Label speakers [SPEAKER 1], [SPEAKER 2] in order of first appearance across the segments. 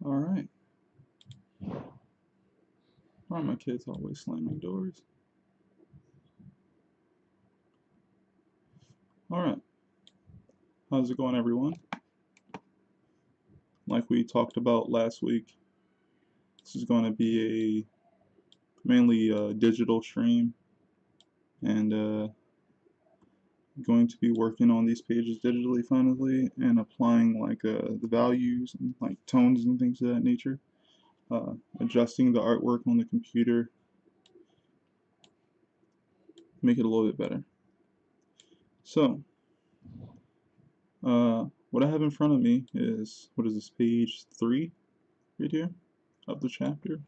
[SPEAKER 1] Alright. Why are my kids always slamming doors? Alright. How's it going, everyone? Like we talked about last week, this is going to be mainly a digital stream, and going to be working on these pages digitally finally and applying like the values and like tones and things of that nature, adjusting the artwork on the computer, make it a little bit better. So what I have in front of me is, what is this, page 3 right here of the chapter,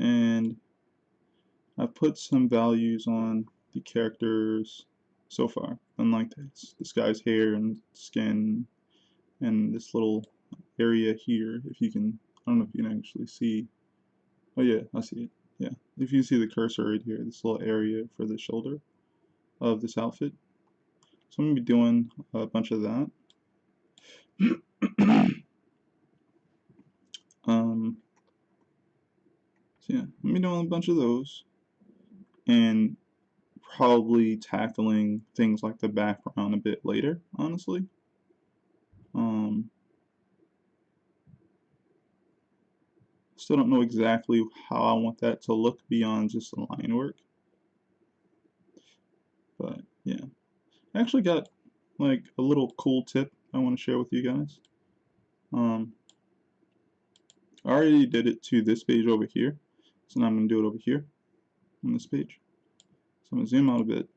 [SPEAKER 1] and I've put some values on the characters so far, unlike this guy's hair and skin and this little area here. If you can, I don't know if you can actually see. Oh yeah, I see it. Yeah, if you see the cursor right here, this little area for the shoulder of this outfit. So I'm gonna be doing a bunch of that. So yeah, I'm gonna be doing a bunch of those, and probably tackling things like the background a bit later, honestly. Still don't know exactly how I want that to look beyond just the line work. But yeah, I actually got like a little cool tip I want to share with you guys. I already did it to this page over here, so now I'm going to do it over here on this page. So I'm going to zoom out a bit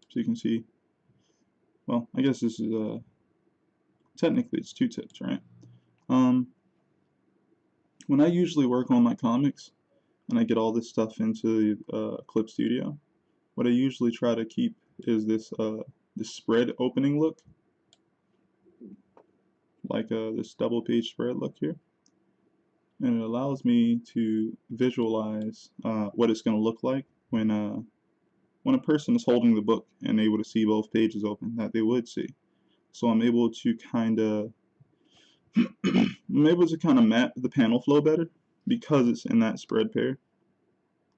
[SPEAKER 1] so you can see. Well, I guess this is technically it's 2 tips, right? When I usually work on my comics and I get all this stuff into Clip Studio, what I usually try to keep is this spread opening look, like this double page spread look here, and it allows me to visualize what it's going to look like when a person is holding the book and able to see both pages open that they would see. So I'm able to kind of map the panel flow better because it's in that spread pair,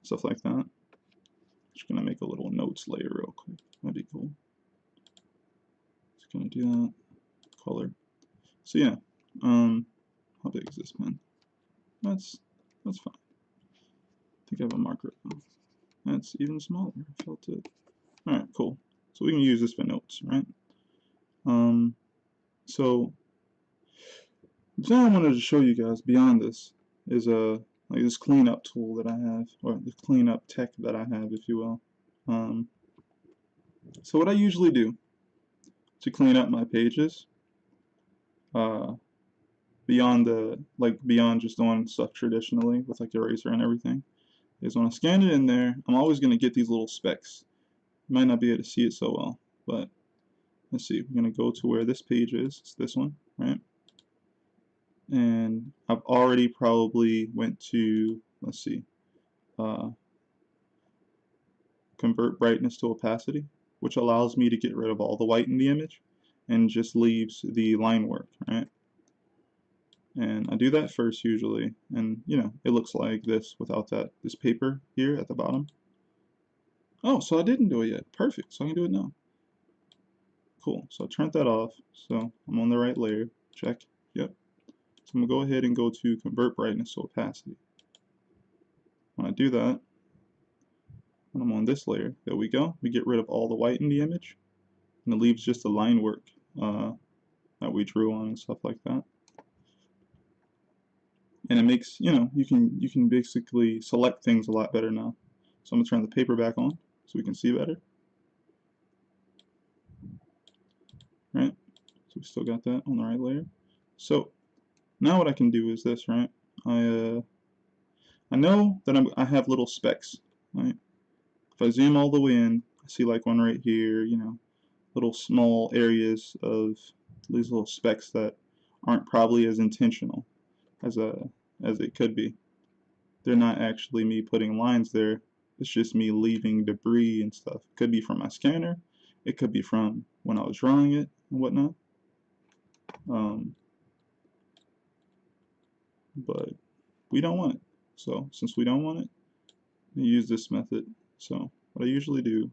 [SPEAKER 1] stuff like that. Just gonna make a little notes layer real quick. That'd be cool. Just gonna do that. Color. So yeah, how big is this pen? That's fine. I think I have a marker. Oh, that's even smaller. I felt it. All right, cool. So we can use this for notes, right? So the thing I wanted to show you guys beyond this is like this cleanup tool that I have, or the cleanup tech that I have, if you will. So what I usually do to clean up my pages, beyond just doing stuff traditionally with like eraser and everything, is when I scan it in there, I'm always going to get these little specks. You might not be able to see it so well, but let's see. We're going to go to where this page is. It's this one, right? And I've already probably went to, let's see, convert brightness to opacity, which allows me to get rid of all the white in the image and just leaves the line work, right? And I do that first usually, and you know, it looks like this without this paper here at the bottom. Oh, so I didn't do it yet. Perfect, so I can do it now. Cool, so I turned that off, so I'm on the right layer. Check, yep. So I'm gonna go ahead and go to convert brightness to opacity. When I do that, when I'm on this layer, there we go. We get rid of all the white in the image, and it leaves just the line work that we drew on and stuff like that. And it makes, you know, you can basically select things a lot better now. So I'm gonna turn the paper back on so we can see better. Right? So we still got that on the right layer. So now what I can do is this, right? I know that I have little specks, right? If I zoom all the way in, I see like one right here, you know, little small areas of these little specks that aren't probably as intentional as it could be. They're not actually me putting lines there. It's just me leaving debris and stuff. It could be from my scanner. It could be from when I was drawing it and whatnot. but we don't want it. So since we don't want it, we use this method. So what I usually do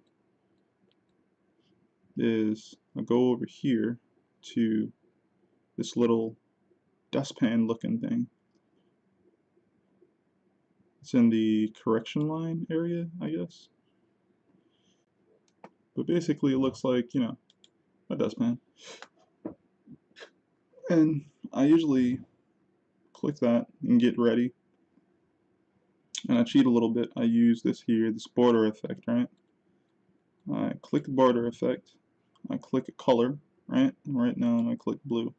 [SPEAKER 1] is I go over here to this little dustpan looking thing. It's in the correction line area, I guess. But basically it looks like, you know, a dustpan. And I usually click that and get ready. And I cheat a little bit. I use this here, this border effect, right? I click border effect. I click a color, right? And right now I'm going to click blue.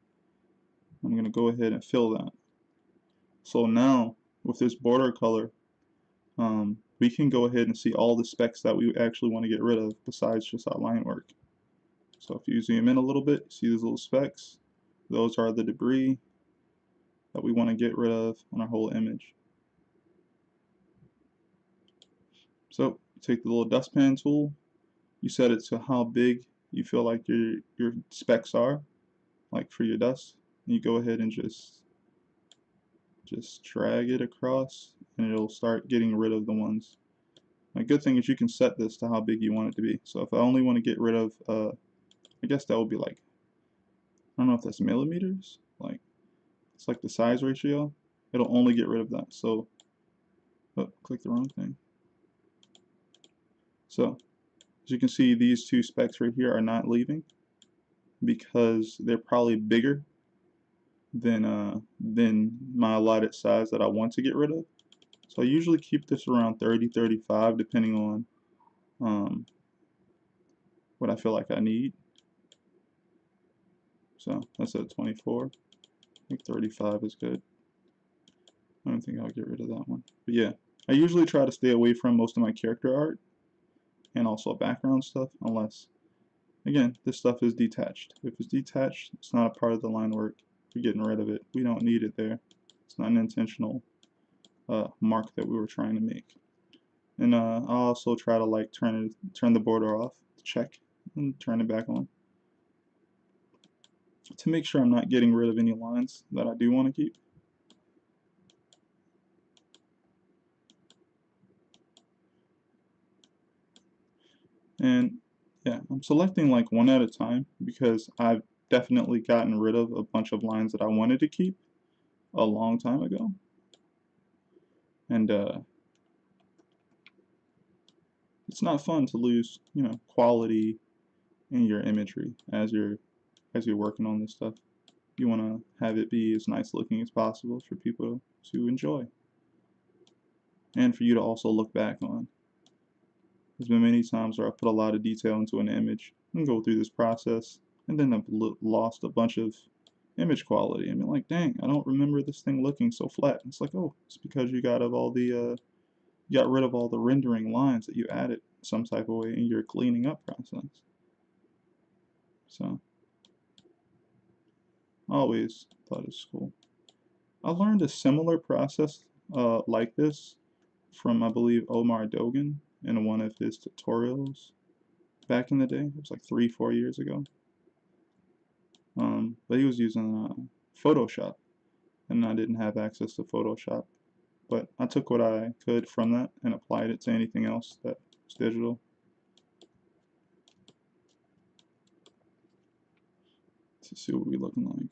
[SPEAKER 1] I'm going to go ahead and fill that. So now with this border color, we can go ahead and see all the specs that we actually want to get rid of besides just our line work. So if you zoom in a little bit, see these little specks? Those are the debris that we want to get rid of on our whole image. So take the little dustpan tool, you set it to how big you feel like your specs are, like for your dust, and you go ahead and just drag it across, and it'll start getting rid of the ones. A good thing is you can set this to how big you want it to be. So if I only want to get rid of, I guess that would be like, I don't know if that's millimeters, like it's like the size ratio. It'll only get rid of that. So, oh, click the wrong thing. So as you can see, these two specs right here are not leaving because they're probably bigger than my allotted size that I want to get rid of. So I usually keep this around 30-35 depending on what I feel like I need. So that's at 24. I think 35 is good. I don't think I'll get rid of that one. But yeah, I usually try to stay away from most of my character art and also background stuff unless, again, this stuff is detached. If it's detached, it's not a part of the line work. We're getting rid of it. We don't need it there. It's not an intentional mark that we were trying to make. And I'll also try to like turn the border off, check, and turn it back on to make sure I'm not getting rid of any lines that I do want to keep. And yeah, I'm selecting like one at a time because I've definitely gotten rid of a bunch of lines that I wanted to keep a long time ago. And it's not fun to lose, you know, quality in your imagery as you're working on this stuff. You want to have it be as nice looking as possible for people to enjoy and for you to also look back on. There's been many times where I've put a lot of detail into an image and go through this process and then I've lost a bunch of image quality and been like, dang, I don't remember this thing looking so flat. It's like, oh, it's because you got rid of all the rendering lines that you added some type of way in your cleaning up process. So I always thought it was cool. I learned a similar process like this from, I believe, Omar Dogan in one of his tutorials back in the day. It was like 3-4 years ago. But he was using Photoshop, and I didn't have access to Photoshop. But I took what I could from that and applied it to anything else that was digital. To see what we're looking like.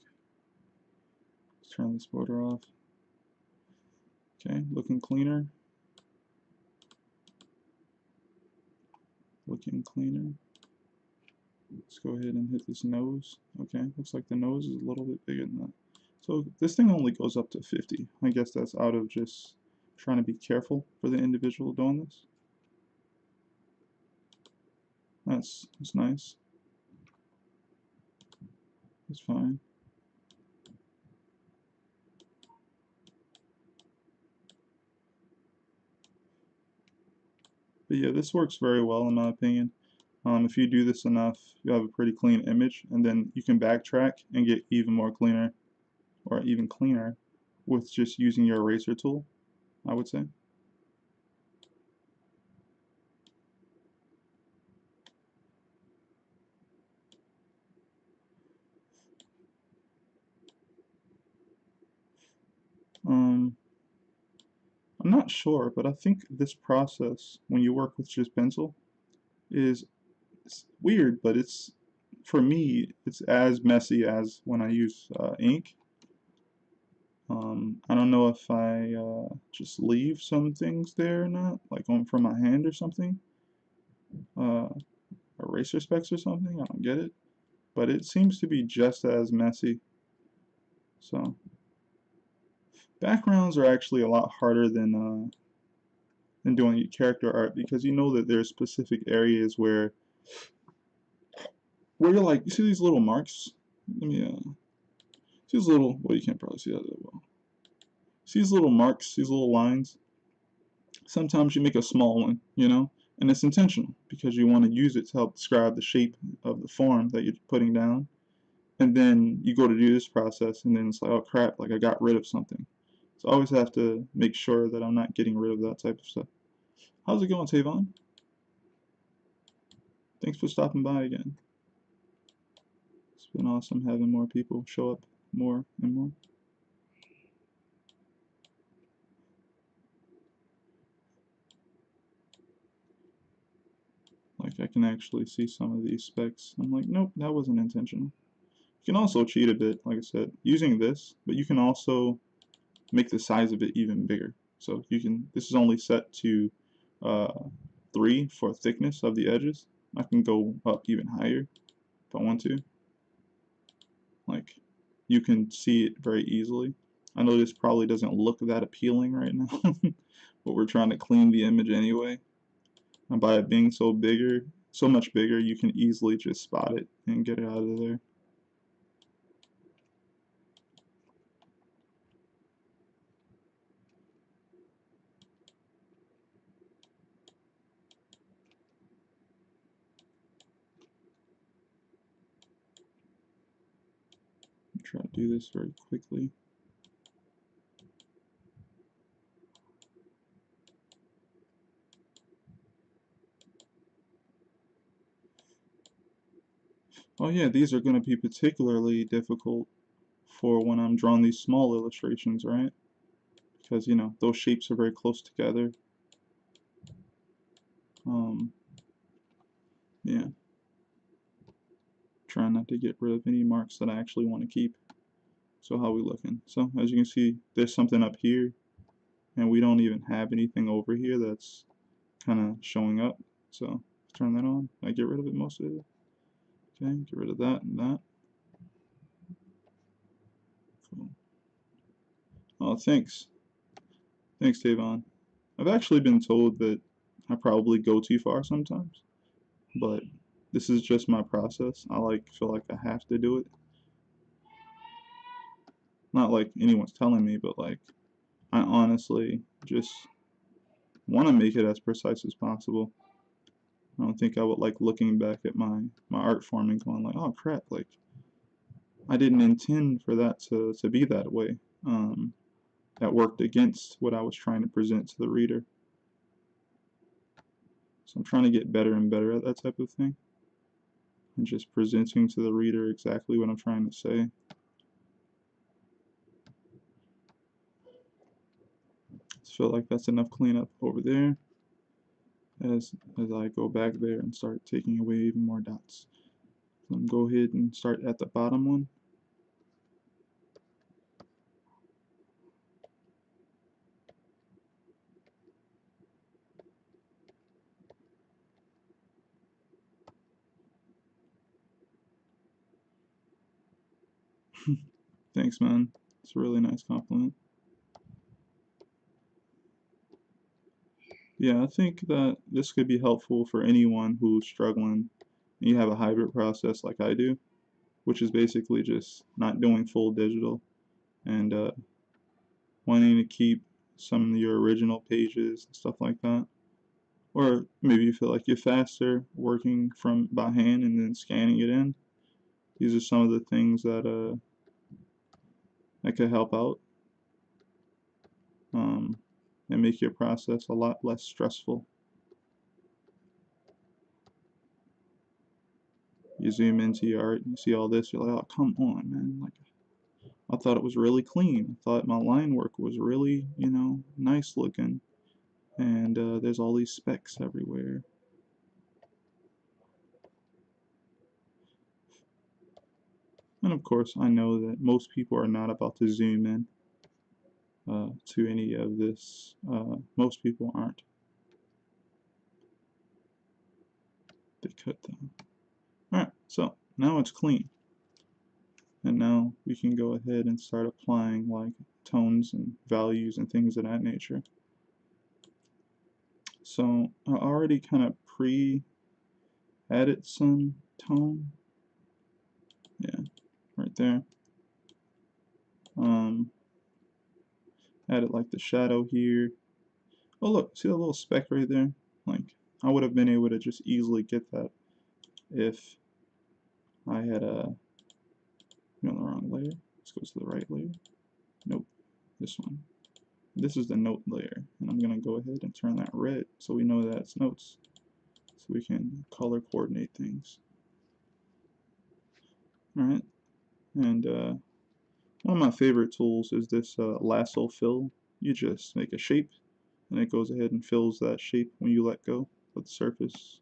[SPEAKER 1] Let's turn this border off. Okay, looking cleaner. Looking cleaner. Let's go ahead and hit this nose. Okay, looks like the nose is a little bit bigger than that. So this thing only goes up to 50. I guess that's out of just trying to be careful for the individual doing this. That's nice. That's fine. But yeah, this works very well in my opinion. If you do this enough, you have a pretty clean image, and then you can backtrack and get even more cleaner, or even cleaner, with just using your eraser tool, I would say. not sure, but I think this process, when you work with just pencil, is it's weird, but it's, for me, it's as messy as when I use ink. I don't know if I just leave some things there or not, like on from my hand or something, uh, eraser specs or something. I don't get it, but it seems to be just as messy. So backgrounds are actually a lot harder than doing character art, because you know that there's specific areas where you're like, you see these little marks. Let me see these little. Well, you can't probably see that well. See these little marks, these little lines. Sometimes you make a small one, you know, and it's intentional because you want to use it to help describe the shape of the form that you're putting down. And then you go to do this process, and then it's like, oh crap, like I got rid of something. So I always have to make sure that I'm not getting rid of that type of stuff. How's it going, Tavon? Thanks for stopping by again. It's been awesome having more people show up more and more. Like, I can actually see some of these specs. I'm like, nope, that wasn't intentional. You can also cheat a bit, like I said, using this, but you can also make the size of it even bigger. So you can, this is only set to 3 for thickness of the edges. I can go up even higher if I want to. Like, you can see it very easily. I know this probably doesn't look that appealing right now, but we're trying to clean the image anyway. And by it being so bigger, so much bigger, you can easily just spot it and get it out of there. Try to do this very quickly. Oh yeah, these are going to be particularly difficult for when I'm drawing these small illustrations, right? Because, you know, those shapes are very close together. Yeah. Trying not to get rid of any marks that I actually want to keep. So how we looking? So as you can see, there's something up here, and we don't even have anything over here that's kind of showing up. So turn that on. I get rid of it, most of it. Okay, get rid of that and that. Cool. Oh, thanks. Thanks, Tavon. I've actually been told that I probably go too far sometimes, but this is just my process. I feel like I have to do it. Not like anyone's telling me, but like I honestly just want to make it as precise as possible. I don't think I would like looking back at my art form and going like, oh crap, like I didn't intend for that to be that way. That worked against what I was trying to present to the reader. So I'm trying to get better and better at that type of thing, and just presenting to the reader exactly what I'm trying to say. I feel like that's enough cleanup over there as I go back there and start taking away even more dots. So go ahead and start at the bottom one. Thanks, man. It's a really nice compliment. Yeah, I think that this could be helpful for anyone who's struggling and you have a hybrid process like I do, which is basically just not doing full digital and wanting to keep some of your original pages and stuff like that. Or maybe you feel like you're faster working from by hand and then scanning it in. These are some of the things that could help out um, and make your process a lot less stressful. You zoom into your art and you see all this, you're like, oh, come on, man. Like, I thought it was really clean. I thought my line work was really, you know, nice looking. and there's all these specks everywhere. And of course, I know that most people are not about to zoom in to any of this. Most people aren't. They cut down. Alright, so now it's clean. And now we can go ahead and start applying like tones and values and things of that nature. So I already kind of pre-added some tone. Yeah, right there. Added like the shadow here. Oh look, see that little speck right there? Like, I would have been able to just easily get that if I had on the wrong layer. Let's go to the right layer. Nope, this one. This is the note layer, and I'm gonna go ahead and turn that red so we know that it's notes, so we can color coordinate things. All right, and one of my favorite tools is this lasso fill. You just make a shape, and it goes ahead and fills that shape when you let go of the surface.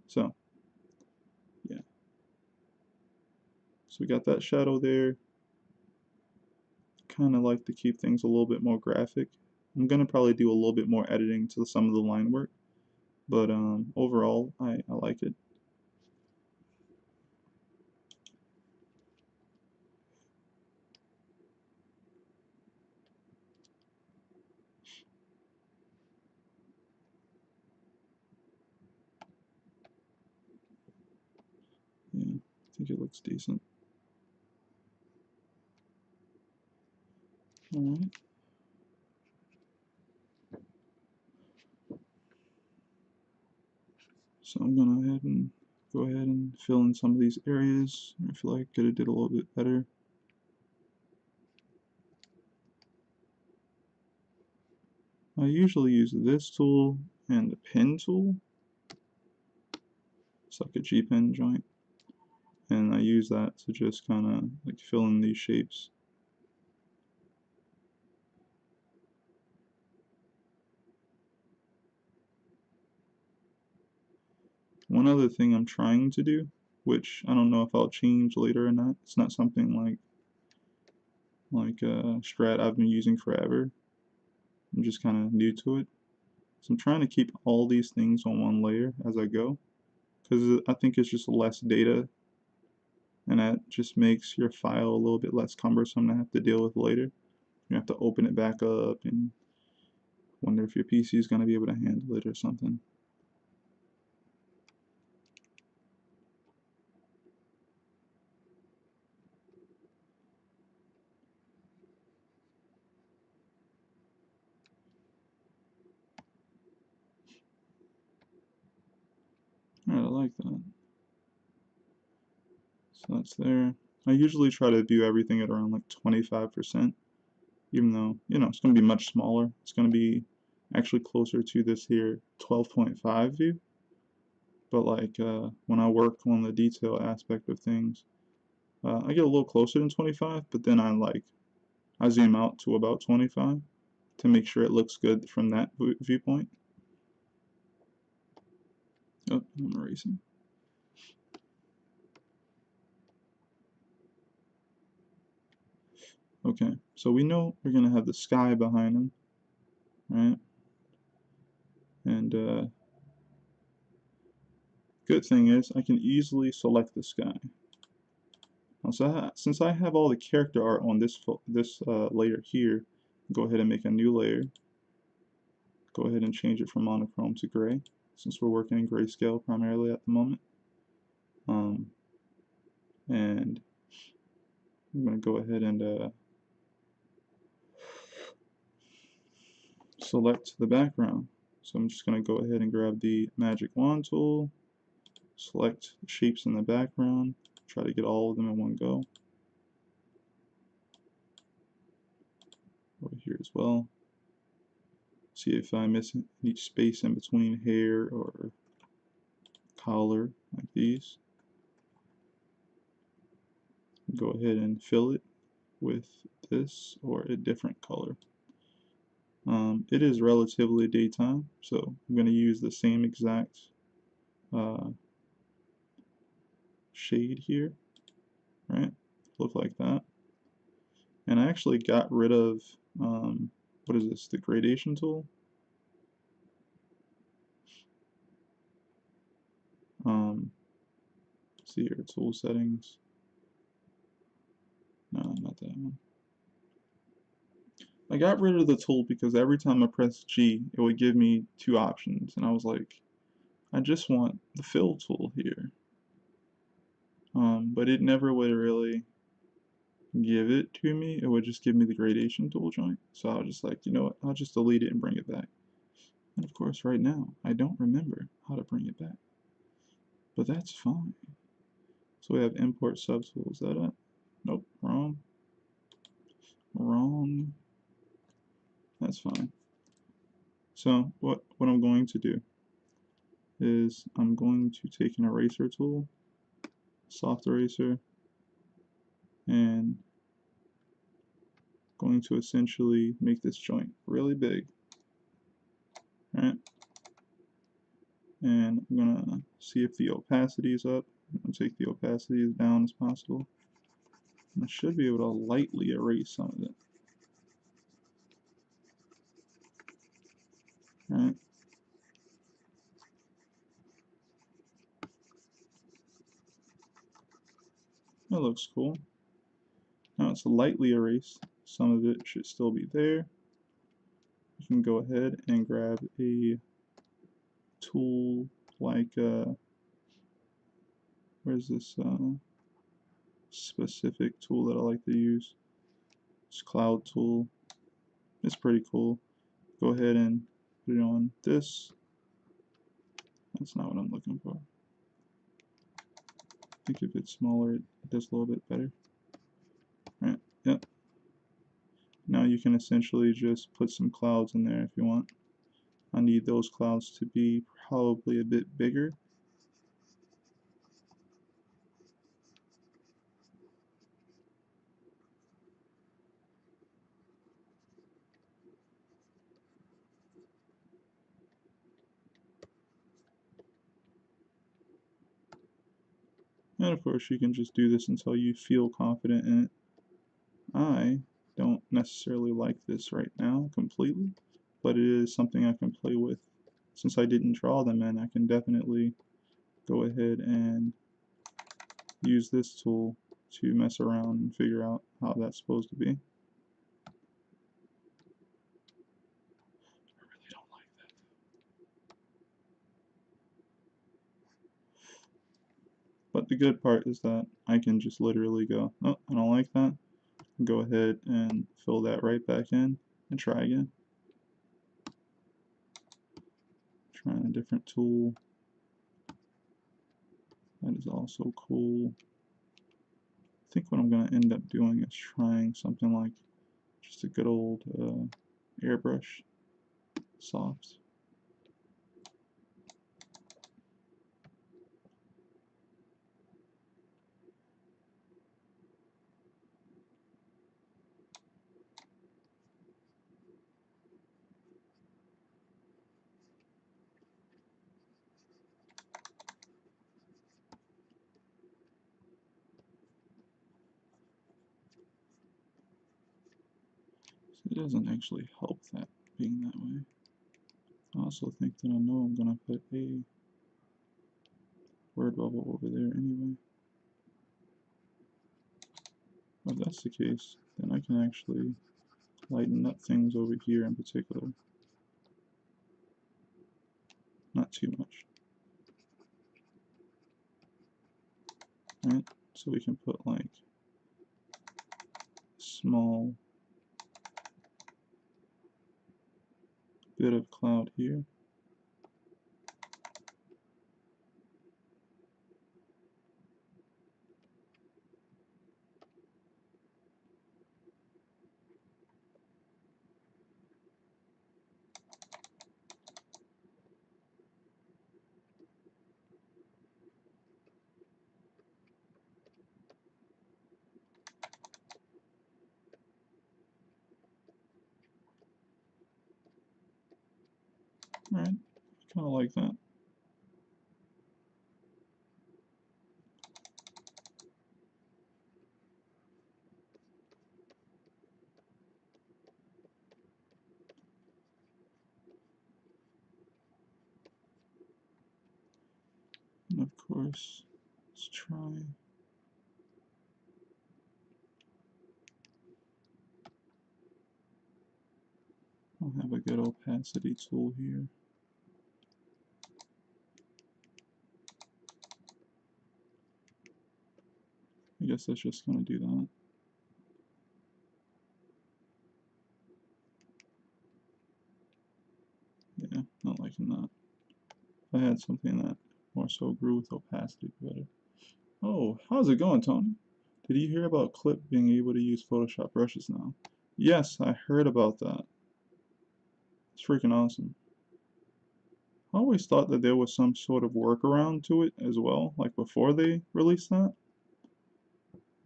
[SPEAKER 1] So, yeah. So we got that shadow there. Kind of like to keep things a little bit more graphic. I'm gonna probably do a little bit more editing to some of the line work, but overall, I like it. Yeah, I think it looks decent. Alright. So I'm gonna go ahead and fill in some of these areas. I feel like I could have did a little bit better. I usually use this tool and the pen tool. It's like a G-pen joint. And I use that to just kind of like fill in these shapes. One other thing I'm trying to do, which I don't know if I'll change later or not, it's not something like a strat I've been using forever. I'm just kind of new to it. So I'm trying to keep all these things on one layer as I go, because I think it's just less data, and that just makes your file a little bit less cumbersome to have to deal with later. You have to open it back up and wonder if your PC is going to be able to handle it or something. Alright, I like that. So that's there. I usually try to do everything at around like 25%, even though, it's going to be much smaller. It's going to be actually closer to this here 12.5 view. But like when I work on the detail aspect of things, I get a little closer than 25, but then I zoom out to about 25 to make sure it looks good from that viewpoint. Oh, I'm erasing. Okay, so we know we're gonna have the sky behind them, right? And good thing is I can easily select the sky. So since I have all the character art on this layer here, go ahead and make a new layer. Go ahead and change it from monochrome to gray, since we're working in grayscale primarily at the moment. And I'm going to go ahead and select the background. So I'm just going to go ahead and grab the magic wand tool, select the shapes in the background, try to get all of them in one go. Over here as well. See if I miss any space in between hair or collar, like these. Go ahead and fill it with this or a different color. It is relatively daytime, so I'm going to use the same exact uh, shade here, right? Look like that. And I actually got rid of, what is this, the gradation tool? Let's see here, tool settings. No, not that one. I got rid of the tool because every time I pressed G, it would give me two options, and I was like, I just want the fill tool here. But it never would really give it to me. It would just give me the gradation tool joint. So I was just like, you know what, I'll just delete it and bring it back. And of course, right now, I don't remember how to bring it back. But that's fine. So we have import subtool. Is that it? Nope, wrong. Wrong. That's fine. So what I'm going to do is I'm going to take an eraser tool, soft eraser, and going to essentially make this joint really big, right? And I'm gonna see if the opacity is up. I'm gonna take the opacity as down as possible. And I should be able to lightly erase some of it, right? That looks cool. Now it's lightly erased. Some of it should still be there. You can go ahead and grab a tool like, where's this specific tool that I like to use? This cloud tool. It's pretty cool. Go ahead and put it on this. That's not what I'm looking for. I think if it's smaller, it does a little bit better. Right, yep. Now you can essentially just put some clouds in there if you want. I need those clouds to be probably a bit bigger. And of course you can just do this until you feel confident in it. I don't necessarily like this right now completely, but it is something I can play with. Since I didn't draw them in, I can definitely go ahead and use this tool to mess around and figure out how that's supposed to be. I really don't like that. But the good part is that I can just literally go, oh, I don't like that. Go ahead and fill that right back in and try again. Trying a different tool. That is also cool. I think what I'm going to end up doing is trying something like just a good old airbrush, soft. So it doesn't actually help that being that way. I also think that I know I'm going to put a word bubble over there anyway. If that's the case, then I can actually lighten up things over here in particular. Not too much. Right? So we can put like small bit of cloud here. Alright, kind of like that. And of course, let's try. I'll have a good opacity tool here. I guess that's just going to do that. Yeah, not liking that. If I had something that more so grew with opacity better. Oh, how's it going, Tony? Did you hear about Clip being able to use Photoshop brushes now? Yes, I heard about that. It's freaking awesome. I always thought that there was some sort of workaround to it as well, like before they released that.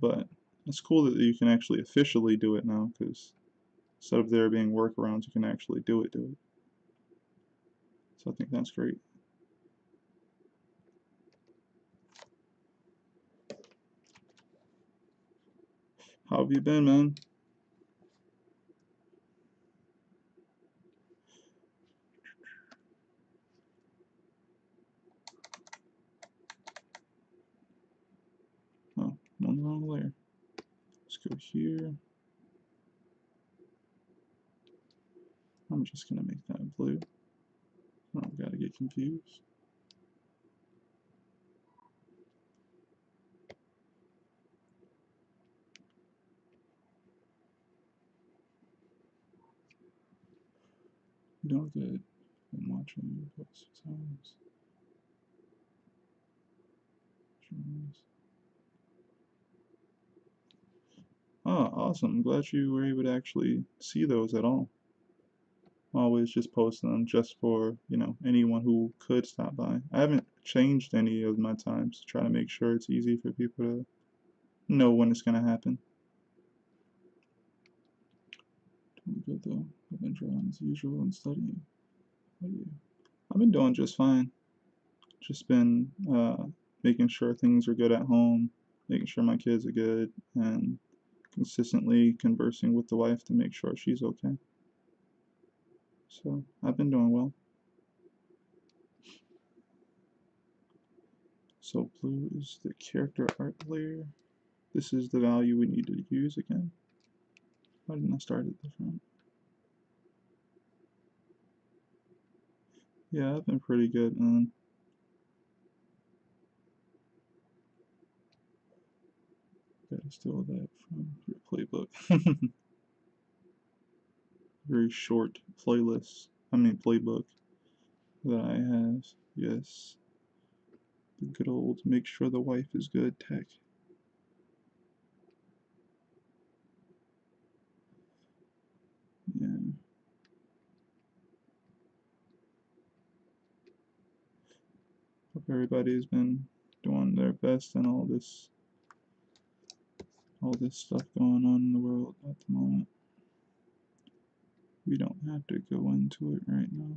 [SPEAKER 1] But it's cool that you can actually officially do it now, because instead of there being workarounds, you can actually do it. So I think that's great. How have you been, man? Oh, I'm on the wrong layer. Let's go here. I'm just gonna make that blue. I don't gotta get confused. Doing good. I'm watching you post times. Ah, awesome. I'm glad you were able to actually see those at all. Always just post them just for, you know, anyone who could stop by. I haven't changed any of my times to try to make sure it's easy for people to know when it's going to happen. Doing good though. I've been drawing as usual and studying. How are you? I've been doing just fine. Just been making sure things are good at home, making sure my kids are good, and consistently conversing with the wife to make sure she's okay. So I've been doing well. So blue is the character art layer. This is the value we need to use again. Why didn't I start at the front? Yeah, I've been pretty good, man. Gotta steal that from your playbook. Very short playlist. Playbook that I have. Yes. The good old make sure the wife is good tech. Yeah. Hope everybody's been doing their best and all this stuff going on in the world at the moment. We don't have to go into it right now.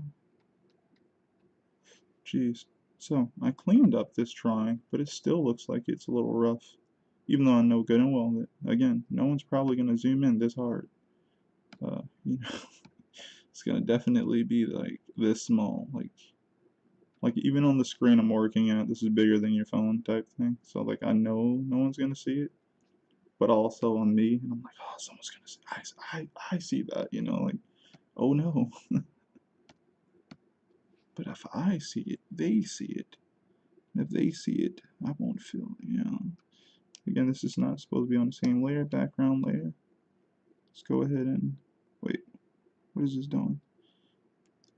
[SPEAKER 1] Jeez. So, I cleaned up this drawing, but it still looks like it's a little rough. Even though I know good and well that, again, no one's probably going to zoom in this hard. You know, it's going to definitely be like this small. Like even on the screen I'm working at, this is bigger than your phone type thing. So, like, I know no one's going to see it. But also on me, and I'm like, oh, someone's going to see I see that, you know, like, oh no. But if I see it, they see it. If they see it, I won't feel, you know. Again, this is not supposed to be on the same layer, background layer. Let's go ahead and, wait, what is this doing?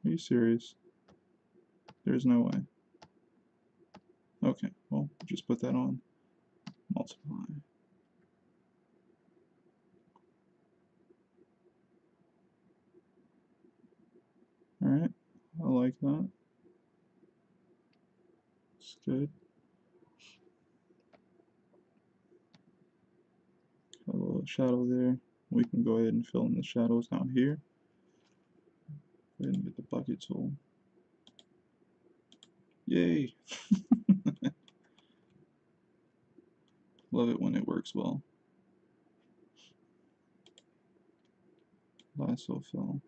[SPEAKER 1] Are you serious? There's no way. Okay, well, just put that on. Multiply. Alright, I like that. It's good. Got a little shadow there. We can go ahead and fill in the shadows down here. Go ahead and get the bucket tool. Yay! Love it when it works well. Lasso fill.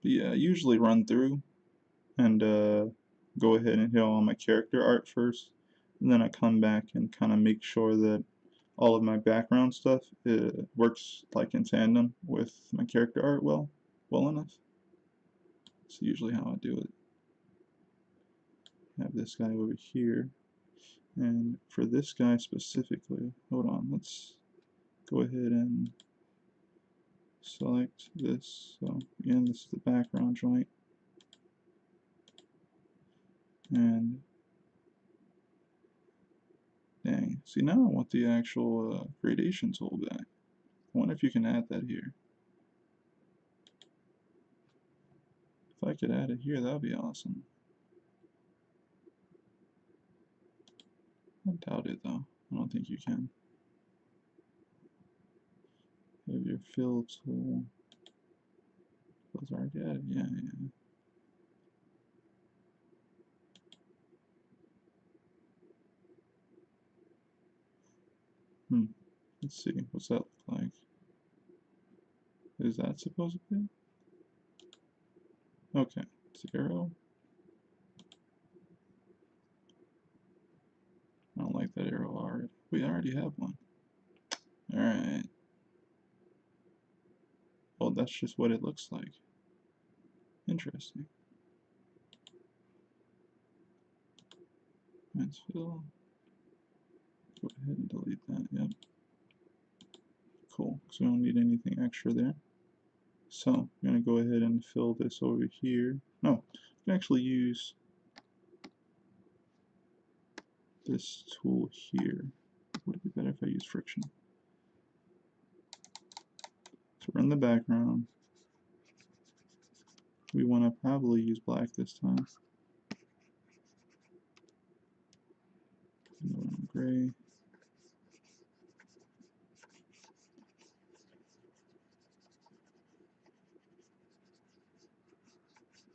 [SPEAKER 1] But yeah, I usually run through and go ahead and hit all my character art first, and then I come back and kind of make sure that all of my background stuff works like in tandem with my character art well enough. That's usually how I do it. I have this guy over here, and for this guy specifically, hold on, let's go ahead and select this. So again, this is the background joint, and dang, see, now I want the actual gradation tool back. I wonder if you can add that here. If I could add it here, that would be awesome. I doubt it though. I don't think you can. Have your fill tool. Those already added. Yeah. Let's see. What's that look like? Is that supposed to be? Okay. 0. I don't like that arrow already. We already have one. Alright. Well, that's just what it looks like. Interesting. Let's fill. Go ahead and delete that. Yep. Cool. So we don't need anything extra there. So I'm going to go ahead and fill this over here. No, I can actually use this tool here. Would it be better if I use friction? So we're in the background. We want to probably use black this time. Gray.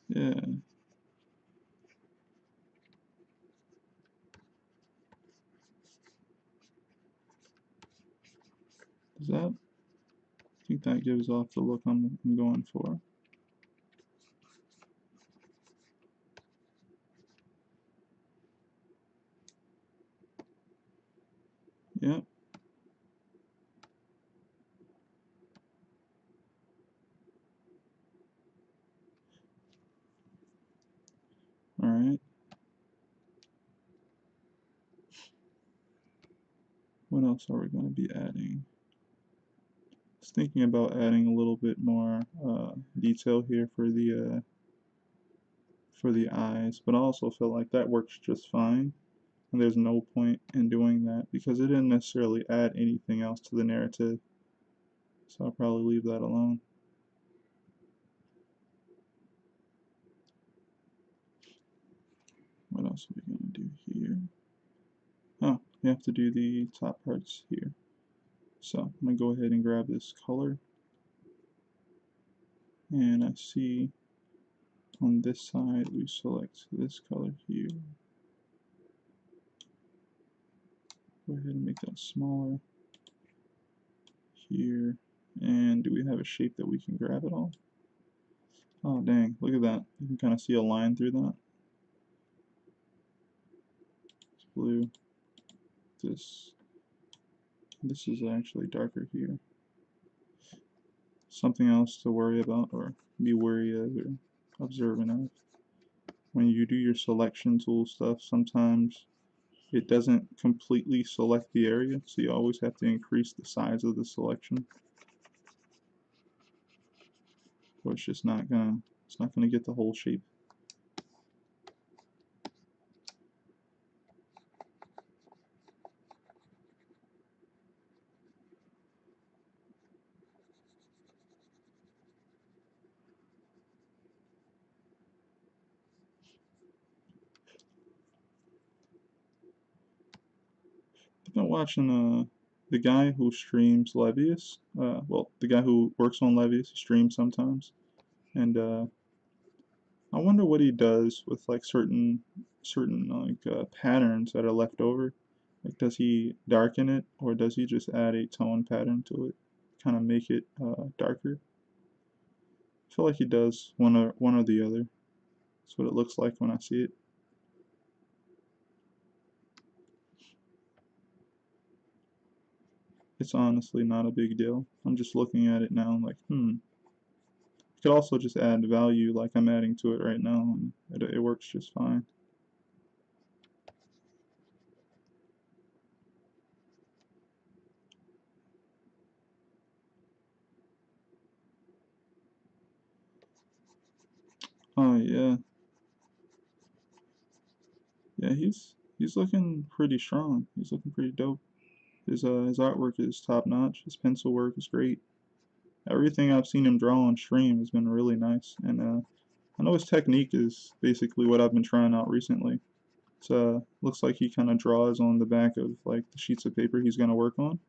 [SPEAKER 1] Yeah. Does that? I think that gives off the look I'm going for. Yep. Alright. What else are we going to be adding? I was thinking about adding a little bit more detail here for the eyes, but I also feel like that works just fine. And there's no point in doing that because it didn't necessarily add anything else to the narrative. So I'll probably leave that alone. What else are we going to do here? Oh, we have to do the top parts here. So I'm going to go ahead and grab this color. And I see on this side we select this color here. Go ahead and make that smaller here. And do we have a shape that we can grab it all? Oh dang, look at that. You can kind of see a line through that. It's blue. This is actually darker here. Something else to worry about or be wary of or observant of. When you do your selection tool stuff, sometimes it doesn't completely select the area, so you always have to increase the size of the selection. Or it's just not gonna get the whole shape. I've been watching the guy who streams Levius. Well, the guy who works on Levius streams sometimes. And I wonder what he does with like certain patterns that are left over. Like, does he darken it, or does he just add a tone pattern to it, kind of make it darker? I feel like he does one or the other. That's what it looks like when I see it. It's honestly not a big deal. I'm just looking at it now, like, I could also just add value like I'm adding to it right now, and it works just fine. Oh yeah, yeah. He's looking pretty strong. He's looking pretty dope. His artwork is top notch. His pencil work is great. Everything I've seen him draw on stream has been really nice, and I know his technique is basically what I've been trying out recently. It looks like he kind of draws on the back of like the sheets of paper he's gonna work on,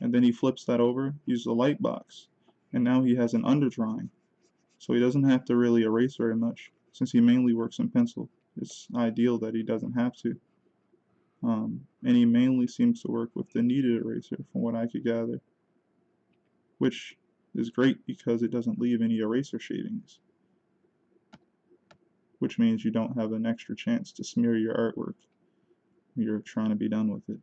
[SPEAKER 1] and then he flips that over, uses a light box, and now he has an underdrawing. So he doesn't have to really erase very much, since he mainly works in pencil. It's ideal that he doesn't have to. And he mainly seems to work with the kneaded eraser, from what I could gather, which is great because it doesn't leave any eraser shavings, which means you don't have an extra chance to smear your artwork when you're trying to be done with it.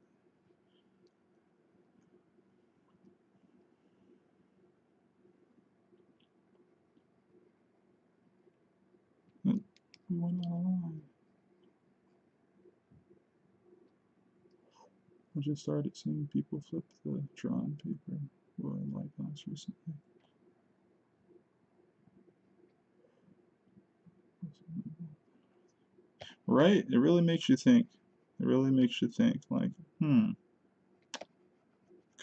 [SPEAKER 1] We went out of line. I just started seeing people flip the drawn paper or light box recently. Right? It really makes you think. It really makes you think, like, could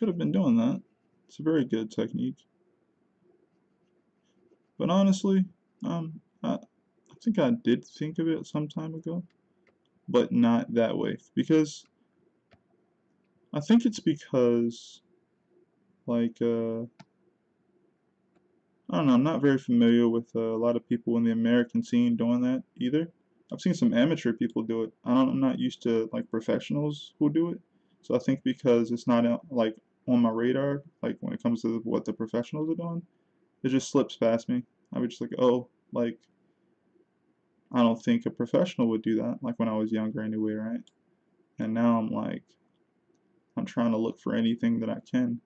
[SPEAKER 1] have been doing that. It's a very good technique. But honestly, I think I did think of it some time ago, but not that way. Because I think it's because, like, I don't know, I'm not very familiar with a lot of people in the American scene doing that either. I've seen some amateur people do it. I'm not used to like professionals who do it. So I think because it's not like on my radar, like when it comes to what the professionals are doing, it just slips past me. I was just like, oh, like I don't think a professional would do that. Like when I was younger, anyway, right? And now I'm like, I'm trying to look for anything that I can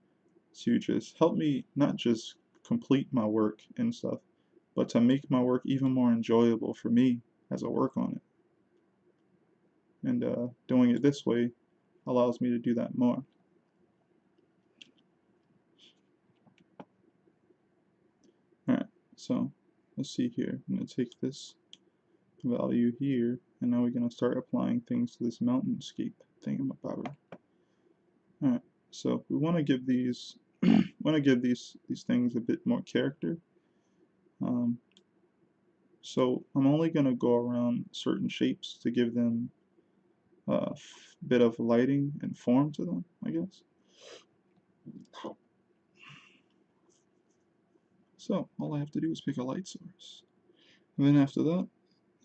[SPEAKER 1] to just help me not just complete my work and stuff, but to make my work even more enjoyable for me as I work on it. And doing it this way allows me to do that more. Alright, so let's see here. I'm going to take this value here, and now we're going to start applying things to this mountainscape thingamabobber. Alright, so we want to give these these things a bit more character. So I'm only going to go around certain shapes to give them a bit of lighting and form to them, I guess. So all I have to do is pick a light source. And then after that,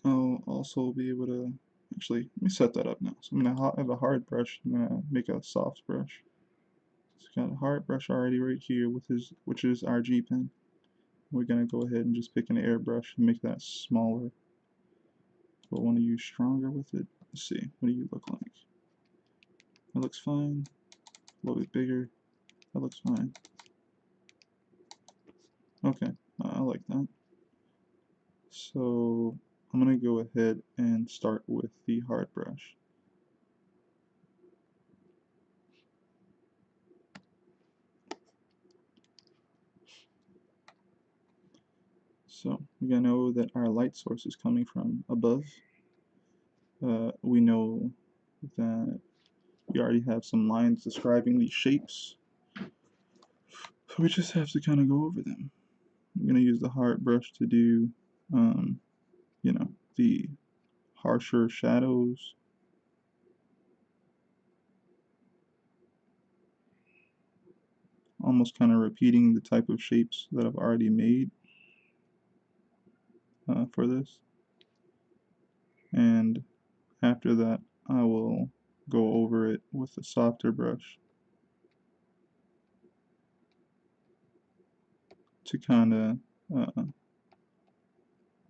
[SPEAKER 1] I'll also be able to, actually, let me set that up now. So I'm going to have a hard brush. I'm going to make a soft brush. So got a hard brush already right here, which is our G pen. We're going to go ahead and just pick an airbrush and make that smaller. But I want to use stronger with it. Let's see, what do you look like? That looks fine. A little bit bigger. That looks fine. Okay, I like that. So I'm going to go ahead and start with the hard brush. So we gotta know that our light source is coming from above. We know that we already have some lines describing these shapes. So we just have to kind of go over them. I'm gonna use the hard brush to do, you know, the harsher shadows. Almost kind of repeating the type of shapes that I've already made. for this, and after that I will go over it with a softer brush to kind of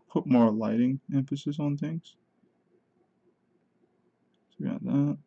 [SPEAKER 1] put more lighting emphasis on things. So we got that.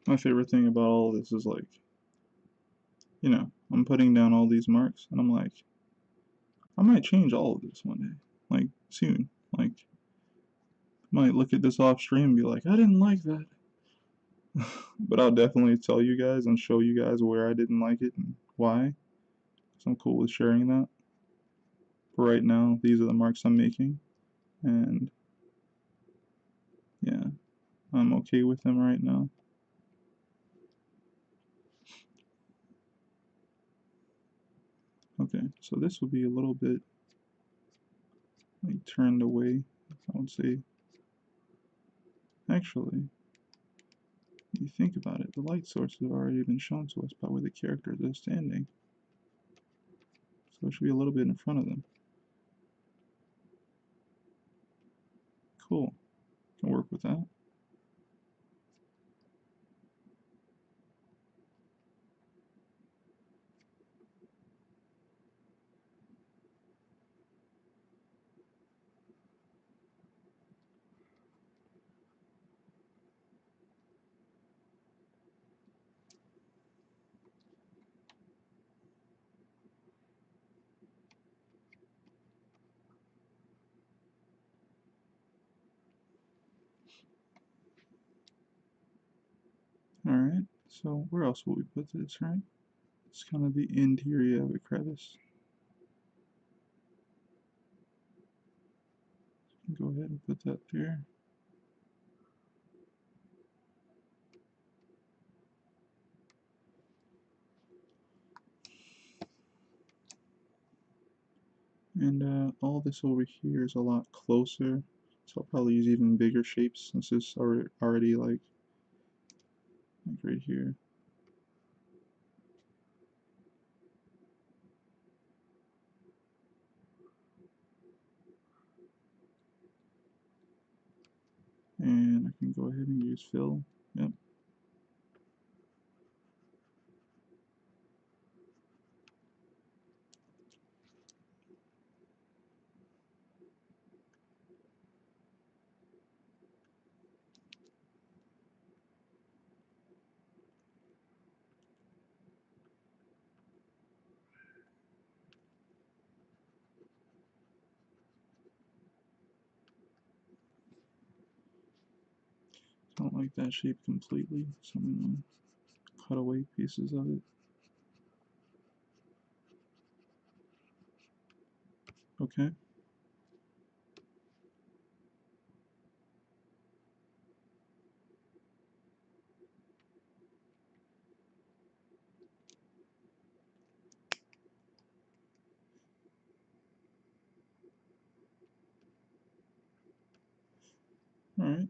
[SPEAKER 1] My favorite thing about all this is, like, you know, I'm putting down all these marks and I'm like, I might change all of this one day, like soon. Like, I might look at this off stream and be like, I didn't like that. But I'll definitely tell you guys and show you guys where I didn't like it and why. So I'm cool with sharing that. For right now, these are the marks I'm making, and yeah, I'm okay with them right now. Okay, so this will be a little bit like turned away, I would say. Actually, if you think about it, the light sources have already been shown to us by where the characters are standing. So it should be a little bit in front of them. Cool, can work with that. Alright, so where else will we put this, right? It's kind of the interior of a crevice. Go ahead and put that there. And all this over here is a lot closer, so I'll probably use even bigger shapes since it's already like right here. And I can go ahead and use fill. Yep. Don't like that shape completely, so I'm gonna cut away pieces of it. Okay. Alright.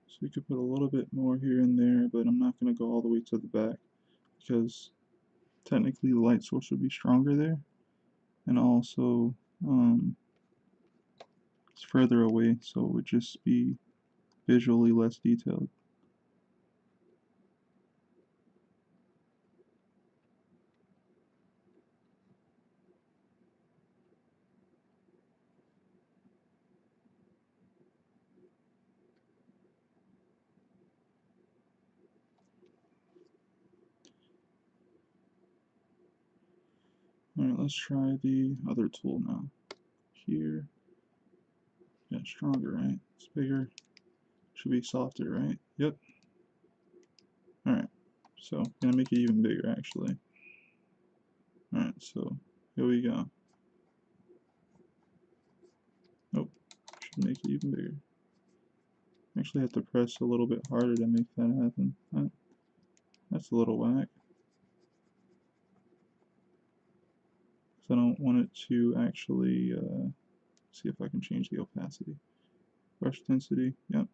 [SPEAKER 1] So we could put a little bit more here and there, but I'm not gonna go all the way to the back because technically the light source would be stronger there. And also, it's further away, so it would just be visually less detailed. Alright, let's try the other tool now. Here. Yeah, stronger, right? It's bigger. Should be softer, right? Yep. Alright, so gonna make it even bigger actually. Alright, so here we go. Nope, should make it even bigger. Actually have to press a little bit harder to make that happen. That's a little whack. So I don't want it to actually, see if I can change the opacity. Brush density, yep.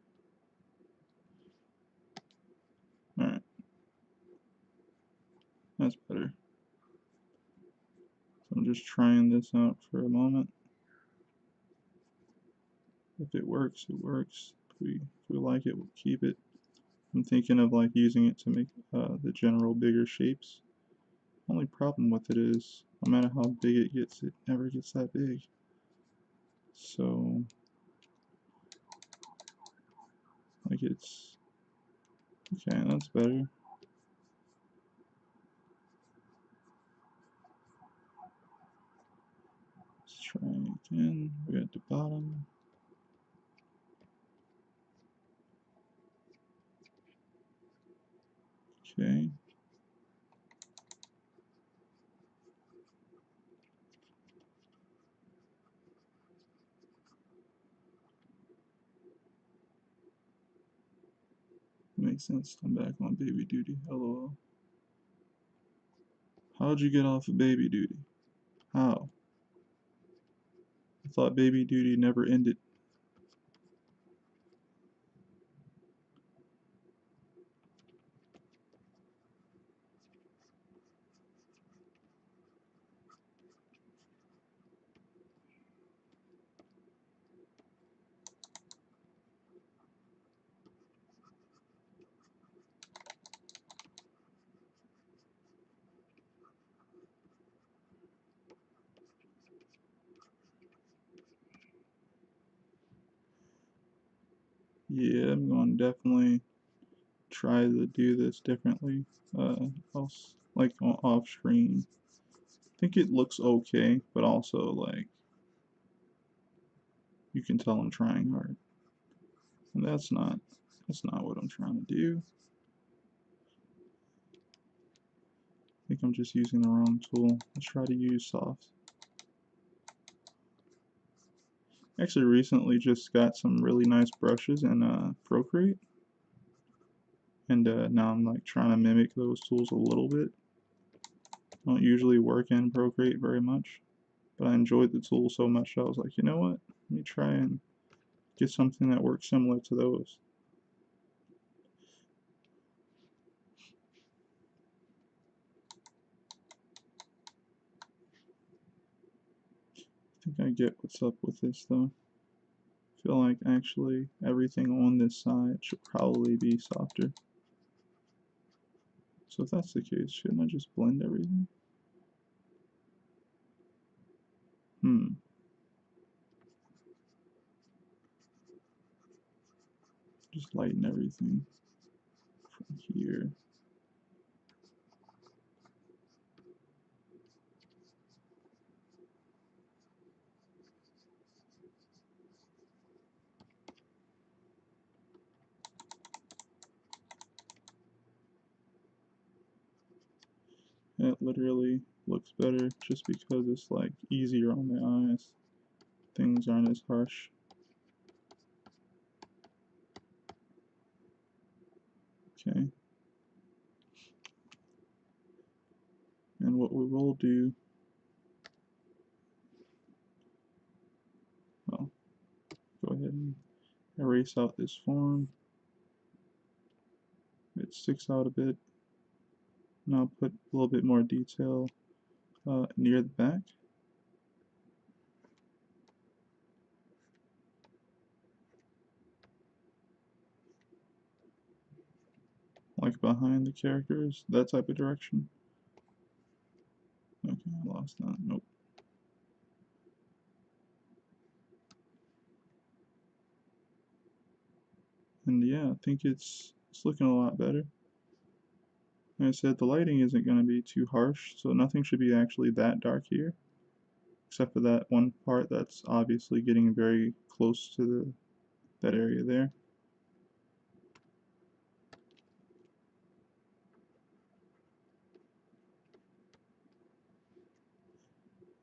[SPEAKER 1] Alright, that's better. So I'm just trying this out for a moment. If it works, it works. If we like it, we'll keep it. I'm thinking of like using it to make the general bigger shapes. Only problem with it is, no matter how big it gets, it never gets that big. So, like it's, okay, that's better. Let's try again. We're at the bottom. Okay. Makes sense. I'm back on baby duty. LOL. How'd you get off of baby duty? How? I thought baby duty never ended. Yeah, I'm going to definitely try to do this differently. Else, like off screen. I think it looks okay, but also like you can tell I'm trying hard. And that's not what I'm trying to do. I think I'm just using the wrong tool. Let's try to use soft. Actually recently just got some really nice brushes in Procreate. And now I'm like trying to mimic those tools a little bit. I don't usually work in Procreate very much, but I enjoyed the tool so much I was like, you know what? Let me try and get something that works similar to those. I think I get what's up with this though. I feel like actually everything on this side should probably be softer. So if that's the case, shouldn't I just blend everything? Just lighten everything from here. It literally looks better just because it's like easier on the eyes. Things aren't as harsh. Okay. And what we will do, well, go ahead and erase out this form. It sticks out a bit. Now put a little bit more detail near the back. Like behind the characters, that type of direction. Okay, I lost that. Nope. And yeah, I think it's looking a lot better. Like I said, the lighting isn't going to be too harsh, so nothing should be actually that dark here, except for that one part that's obviously getting very close to that area there.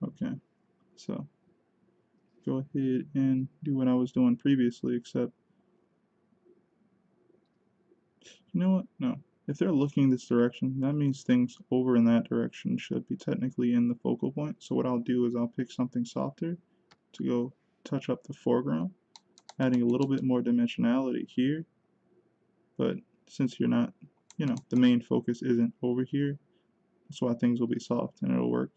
[SPEAKER 1] Okay, so go ahead and do what I was doing previously, except, you know what? No. If they're looking this direction, that means things over in that direction should be technically in the focal point. So what I'll do is I'll pick something softer to go touch up the foreground, adding a little bit more dimensionality here. But since you're not, the main focus isn't over here, that's why things will be soft and it'll work.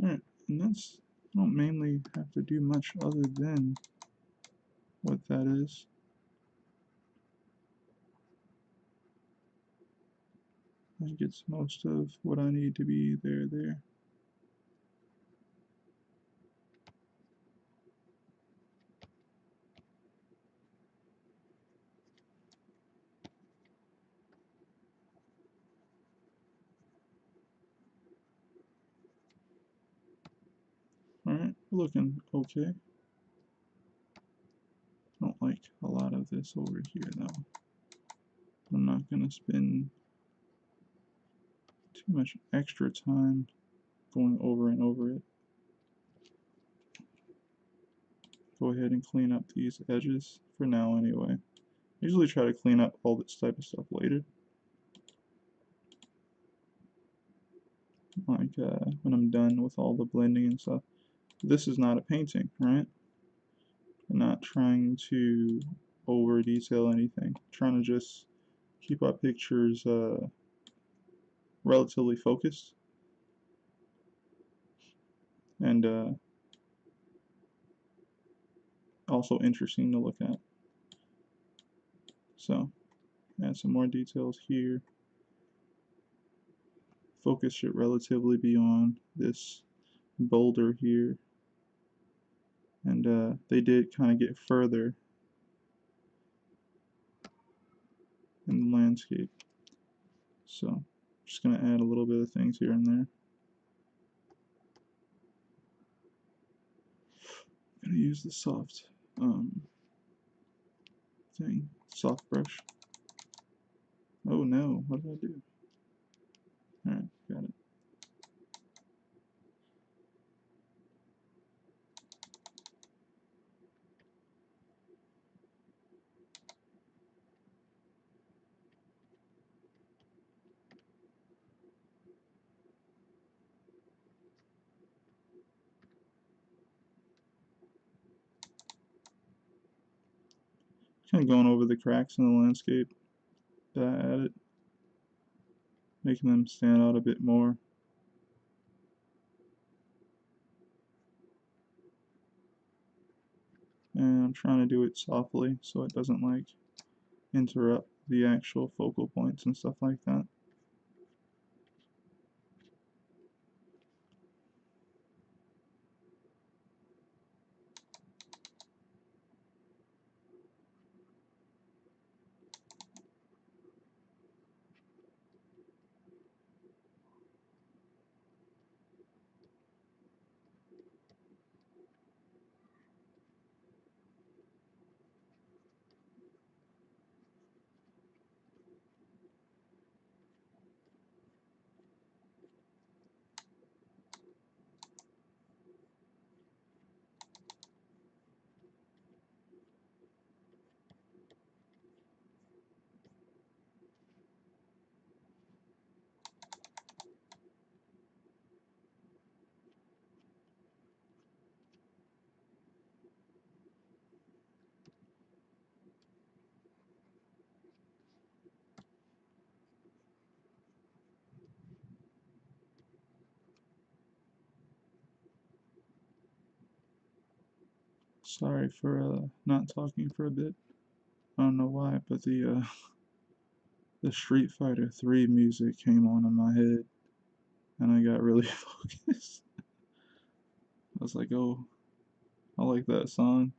[SPEAKER 1] Alright, and that's, I don't mainly have to do much other than what that is. That gets most of what I need to be there. Alright, looking okay. I don't like a lot of this over here though. I'm not gonna spend too much extra time going over and over it. Go ahead and clean up these edges for now anyway. I usually try to clean up all this type of stuff later. Like when I'm done with all the blending and stuff. This is not a painting, right? I'm not trying to over detail anything. I'm trying to just keep our pictures relatively focused and also interesting to look at. So add some more details here. Focus should relatively be on this boulder here, and they did kind of get further in the landscape, so I'm just going to add a little bit of things here and there. I'm going to use the soft soft brush. Oh no, what did I do? Alright, got it. Kind of going over the cracks in the landscape that I added, making them stand out a bit more. And I'm trying to do it softly so it doesn't like interrupt the actual focal points and stuff like that. Sorry for not talking for a bit. I don't know why, but the Street Fighter 3 music came on in my head, and I got really focused. I was like, oh, I like that song.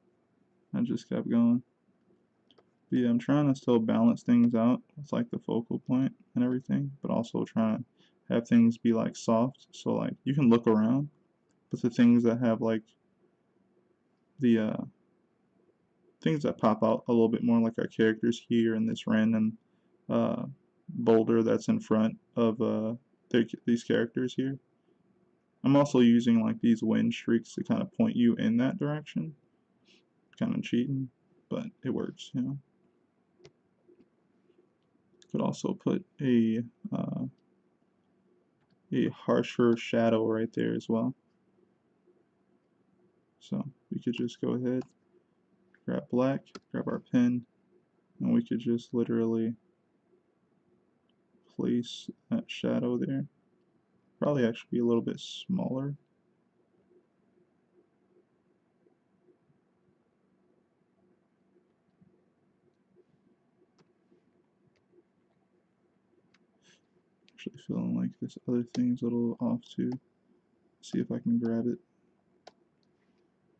[SPEAKER 1] I just kept going. But yeah, I'm trying to still balance things out with like the focal point and everything, but also trying to have things be like soft, so like you can look around, but the things that have like the things that pop out a little bit more, like our characters here and this random uh, boulder that's in front of these characters here. I'm also using like these wind streaks to kind of point you in that direction. Kind of cheating, but it works, you know. Could also put a harsher shadow right there as well. So we could just go ahead, grab black, grab our pen, and we could just literally place that shadow there. Probably actually be a little bit smaller. Actually feeling like this other thing's a little off too. See if I can grab it.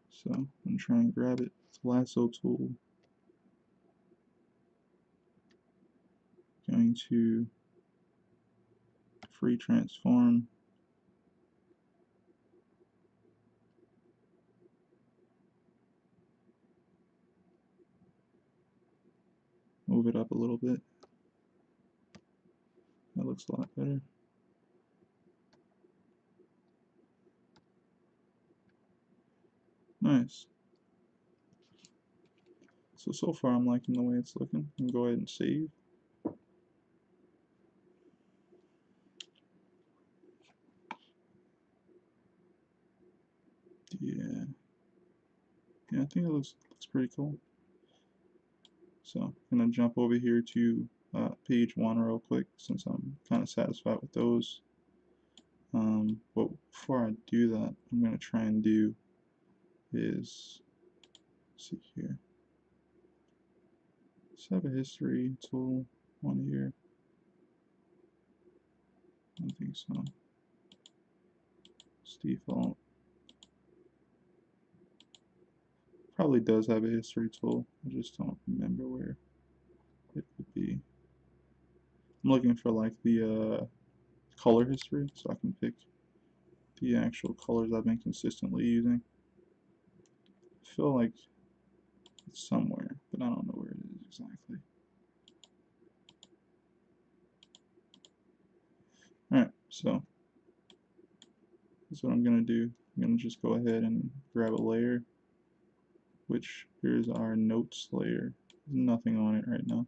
[SPEAKER 1] So I'm gonna try and grab it with the lasso tool. Going to free transform. Move it up a little bit. That looks a lot better. Nice. So far I'm liking the way it's looking. I'm gonna go ahead and save. Yeah. Yeah, I think it looks pretty cool. So I'm gonna jump over here to page 1 real quick since I'm kind of satisfied with those. But before I do that, I'm gonna try and do is, let's see here. Let's have a history tool one here. I don't think so. It's default. Probably does have a history tool. I just don't remember where it would be. I'm looking for like the color history so I can pick the actual colors I've been consistently using. I feel like it's somewhere, but I don't know where it is exactly. Alright, so that's what I'm going to do. I'm going to just go ahead and grab a layer, which here's our notes layer. There's nothing on it right now.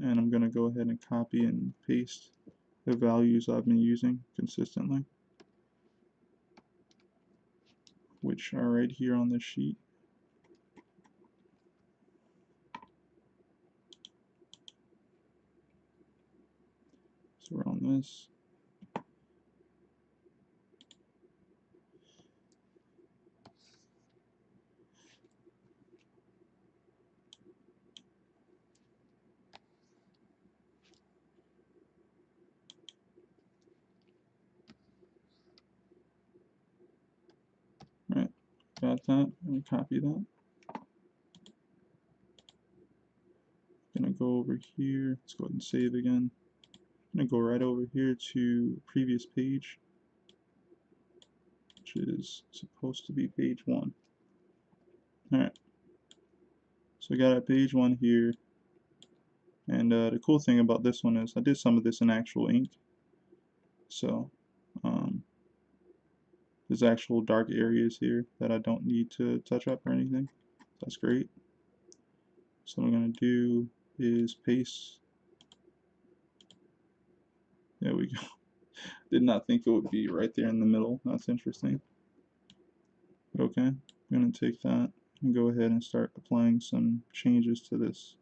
[SPEAKER 1] And I'm going to go ahead and copy and paste the values I've been using consistently, which are right here on this sheet. So we're on this. Right, got that. Let me copy that. Gonna go over here. Let's go ahead and save again. I'm gonna go right over here to previous page, which is supposed to be page 1. Alright, so I got a page 1 here, and the cool thing about this one is I did some of this in actual ink, so there's actual dark areas here that I don't need to touch up or anything. That's great. So what I'm going to do is paste. There we go. Did not think it would be right there in the middle. That's interesting. Okay, I'm going to take that and go ahead and start applying some changes to this.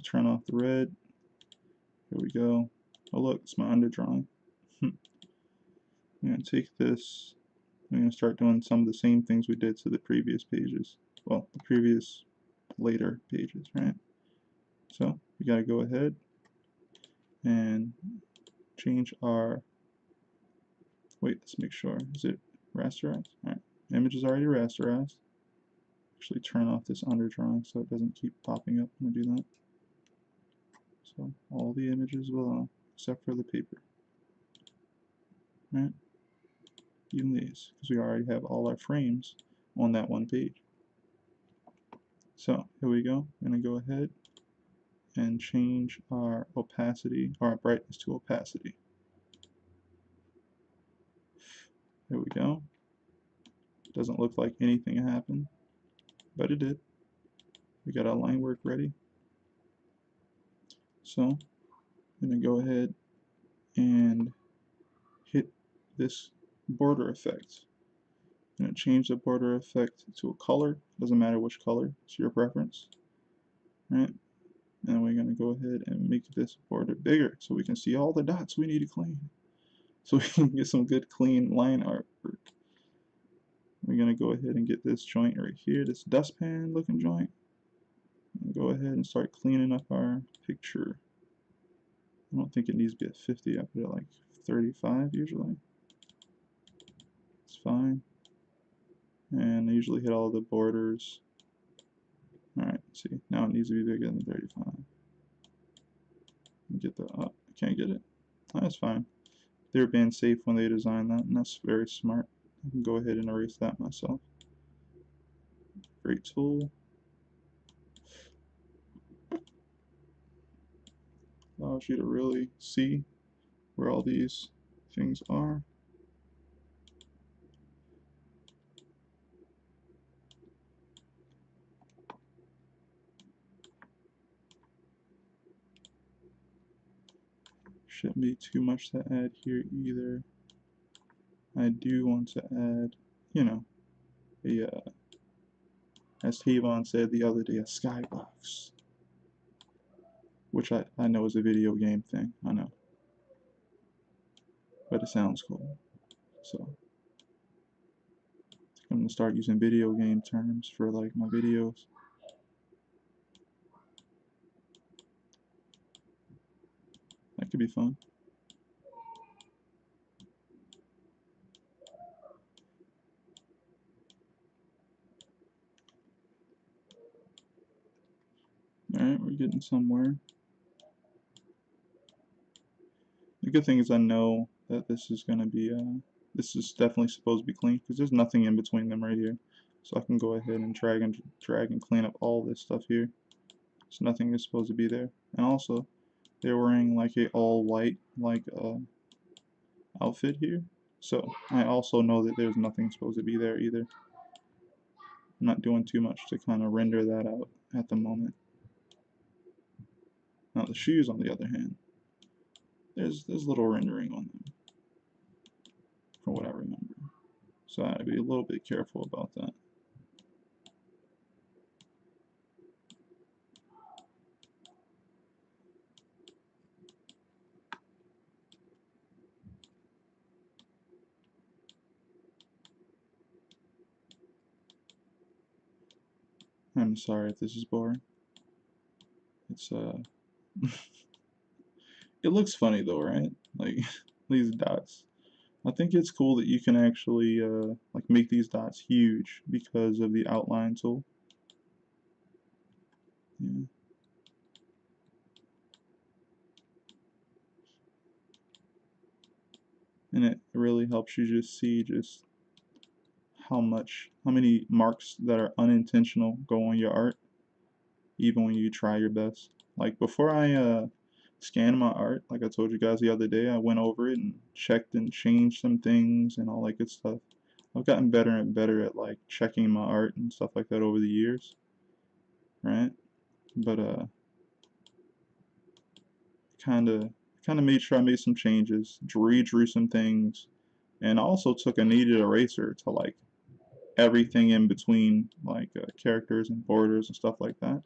[SPEAKER 1] Turn off the red. Here we go. Oh look, it's my underdrawing. I'm going to take this. I'm going to start doing some of the same things we did to the previous pages. well, the previous later pages, right? So we gotta go ahead and change our, wait, let's make sure, is it rasterized? Alright, image is already rasterized. Actually turn off this underdrawing so it doesn't keep popping up when I do that. So all the images below, except for the paper. Right? Even these, because we already have all our frames on that one page. So here we go. I'm going to go ahead and change our opacity, or our brightness to opacity. There we go. Doesn't look like anything happened, but it did. We got our line work ready. So I'm going to go ahead and hit this border effect. I'm going to change the border effect to a color. Doesn't matter which color, it's your preference. Right? And we're going to go ahead and make this border bigger so we can see all the dots we need to clean. So we can get some good clean line artwork. We're going to go ahead and get this joint right here, this dustpan looking joint. And go ahead and start cleaning up our picture. I don't think it needs to be at 50. I put it like 35 usually. It's fine. And I usually hit all the borders. Alright, see, now it needs to be bigger than 35. Get that up. I can't get it. Oh, that's fine. They were being safe when they designed that, and that's very smart. I can go ahead and erase that myself. Great tool. Allows you to really see where all these things are. Shouldn't be too much to add here either. I do want to add, you know, as Tavon said the other day, a skybox. Which I know is a video game thing, I know. But it sounds cool. So I'm gonna start using video game terms for like my videos. That could be fun. Alright, we're getting somewhere. The good thing is I know that this is going to be, this is definitely supposed to be clean because there's nothing in between them right here. So I can go ahead and drag and clean up all this stuff here. So nothing is supposed to be there. And also, they're wearing like a all white like outfit here. So I also know that there's nothing supposed to be there either. I'm not doing too much to kind of render that out at the moment. Now the shoes, on the other hand, there's little rendering on them, from what I remember. So I gotta be a little bit careful about that. I'm sorry if this is boring. It's it looks funny though, right? Like these dots. I think it's cool that you can actually like make these dots huge because of the outline tool. Yeah. And it really helps you just see just how many marks that are unintentional go on your art, even when you try your best. Like before I scanned my art, like I told you guys the other day, I went over it and checked and changed some things and all that good stuff. I've gotten better and better at like checking my art and stuff like that over the years, right? But kind of made sure I made some changes, redrew some things, and also took a kneaded eraser to like everything in between like characters and borders and stuff like that.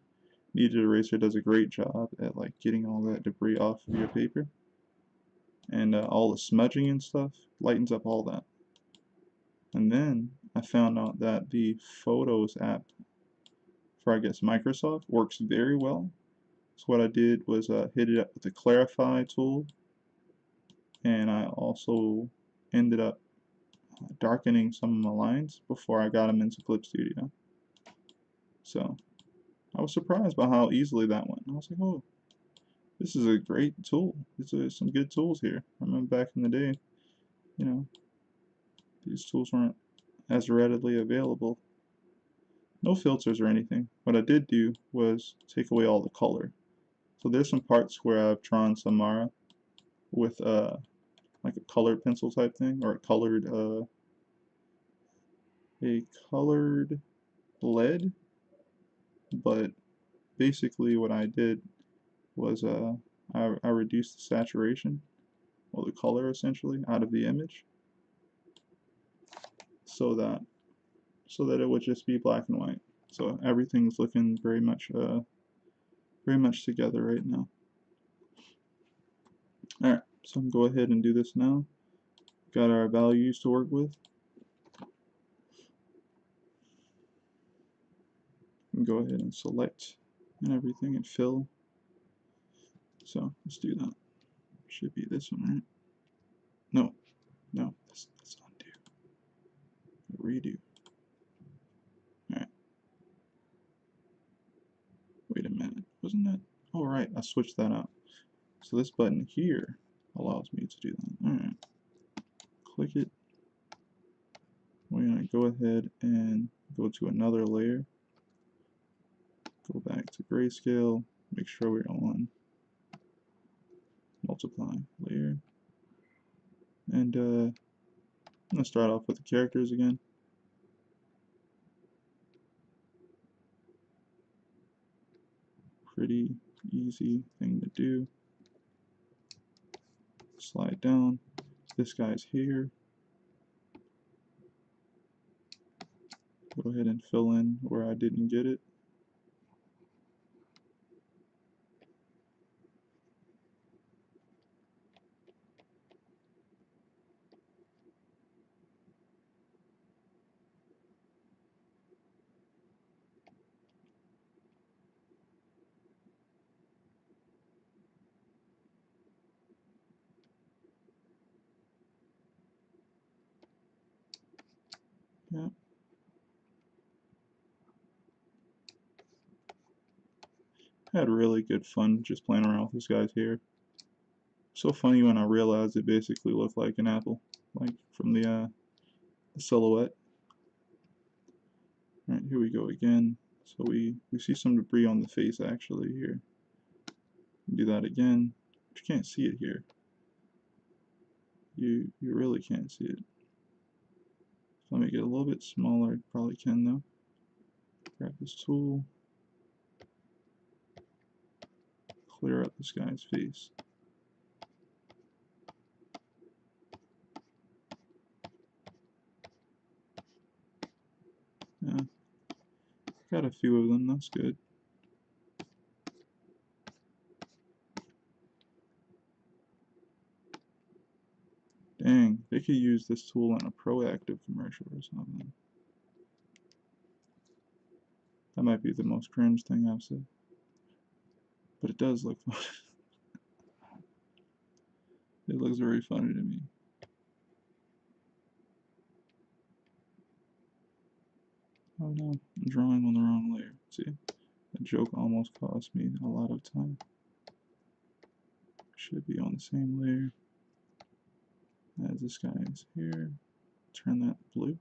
[SPEAKER 1] Kneaded eraser does a great job at like getting all that debris off of your paper, and all the smudging and stuff lightens up all that. And then I found out that the Photos app for, I guess, Microsoft works very well. So what I did was hit it up with the Clarify tool, and I also ended up darkening some of my lines before I got them into Clip Studio. So I was surprised by how easily that went. I was like, oh, this is a great tool. There's some good tools here. I remember back in the day, you know, these tools weren't as readily available. No filters or anything. What I did do was take away all the color. So there's some parts where I've drawn Samara with like a colored pencil type thing, or a colored lead. But basically what I did was I reduced the saturation, or the color essentially, out of the image, so that it would just be black and white. So everything's looking very much together right now. Alright, so I'm going to go ahead and do this now. Got our values to work with. Go ahead and select and everything and fill. So let's do that. Should be this one, right? No, that's undo. Redo. Alright. Wait a minute. Wasn't that? Oh, right. I switched that out. So this button here allows me to do that. Alright. Click it. We're going to go ahead and go to another layer. Go back to grayscale. Make sure we're on multiply layer. And I'm going to start off with the characters again. Pretty easy thing to do. Slide down. This guy's here. Go ahead and fill in where I didn't get it. Yeah. I had really good fun just playing around with this guy's hair. So funny when I realized it basically looked like an apple, like from the silhouette. Alright, here we go again. So we see some debris on the face actually here. Do that again. But you can't see it here. You really can't see it. So let me get a little bit smaller. Probably can though. Grab this tool. Clear up this guy's face. Yeah. Got a few of them, that's good. Dang, they could use this tool in a proactive commercial or something. That might be the most cringe thing I've said. But it does look fun. It looks very funny to me. Oh no, I'm drawing on the wrong layer. See, that joke almost cost me a lot of time. Should be on the same layer as this guy is here. Turn that blue.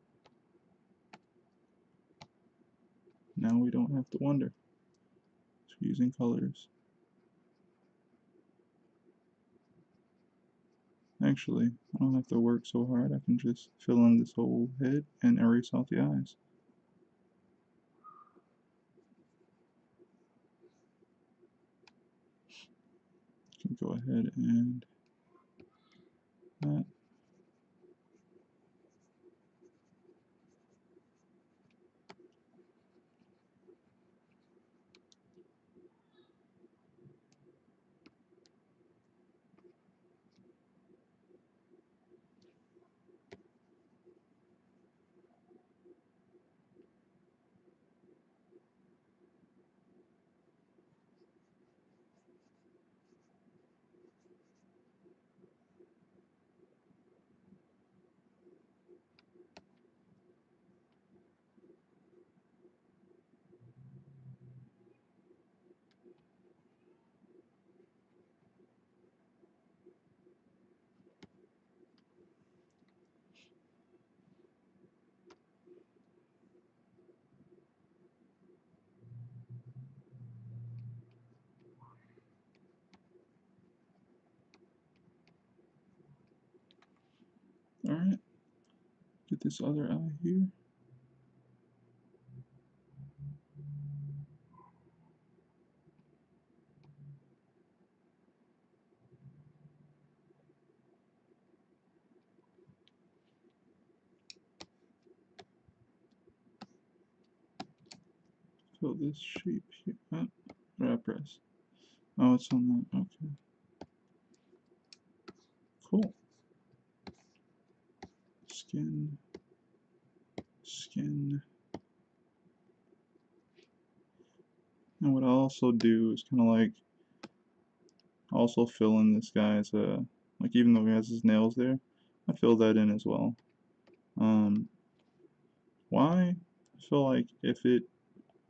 [SPEAKER 1] Now we don't have to wonder. So using colors. Actually, I don't have to work so hard. I can just fill in this whole head and erase out the eyes. Can go ahead and that. Alright, get this other eye here. Fill this shape here. What did I press? Oh, it's on that. Okay. Cool. Skin. Skin. And what I'll also do is kind of like also fill in this guy's like, even though he has his nails there, I fill that in as well. Why? I feel like if it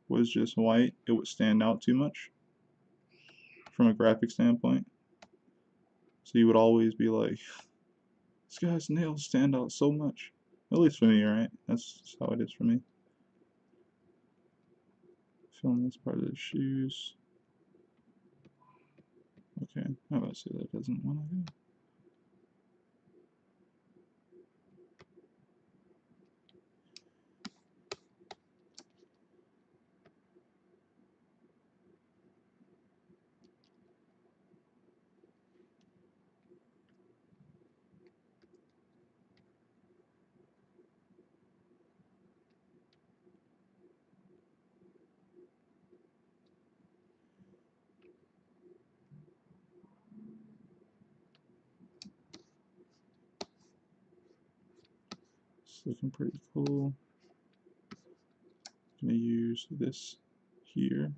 [SPEAKER 1] was just white, it would stand out too much from a graphic standpoint. So you would always be like, this guy's nails stand out so much. At least for me, right? That's how it is for me. Fill in this part of the shoes. Okay, how about I say that doesn't want to go? It's looking pretty cool. I'm gonna use this here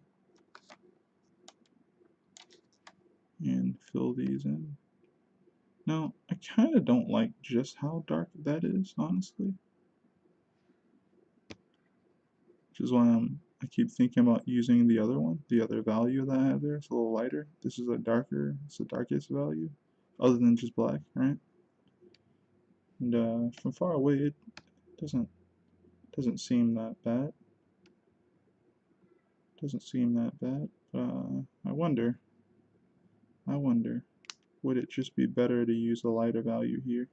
[SPEAKER 1] and fill these in. Now, I kind of don't like just how dark that is, honestly. Which is why I keep thinking about using the other one, the other value that I have there. It's a little lighter. This is a darker, it's the darkest value, other than just black, right? And from far away, it doesn't seem that bad. Doesn't seem that bad. I wonder, would it just be better to use a lighter value here?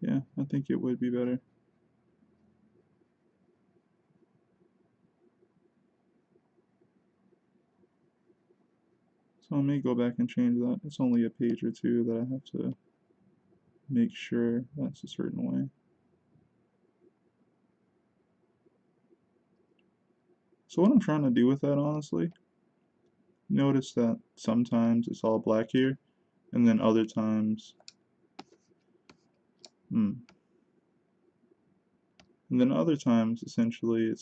[SPEAKER 1] Yeah, I think it would be better. So I may go back and change that. It's only a page or two that I have to make sure that's a certain way. So what I'm trying to do with that, honestly, notice that sometimes it's all black here, and then other times, and then other times, essentially, it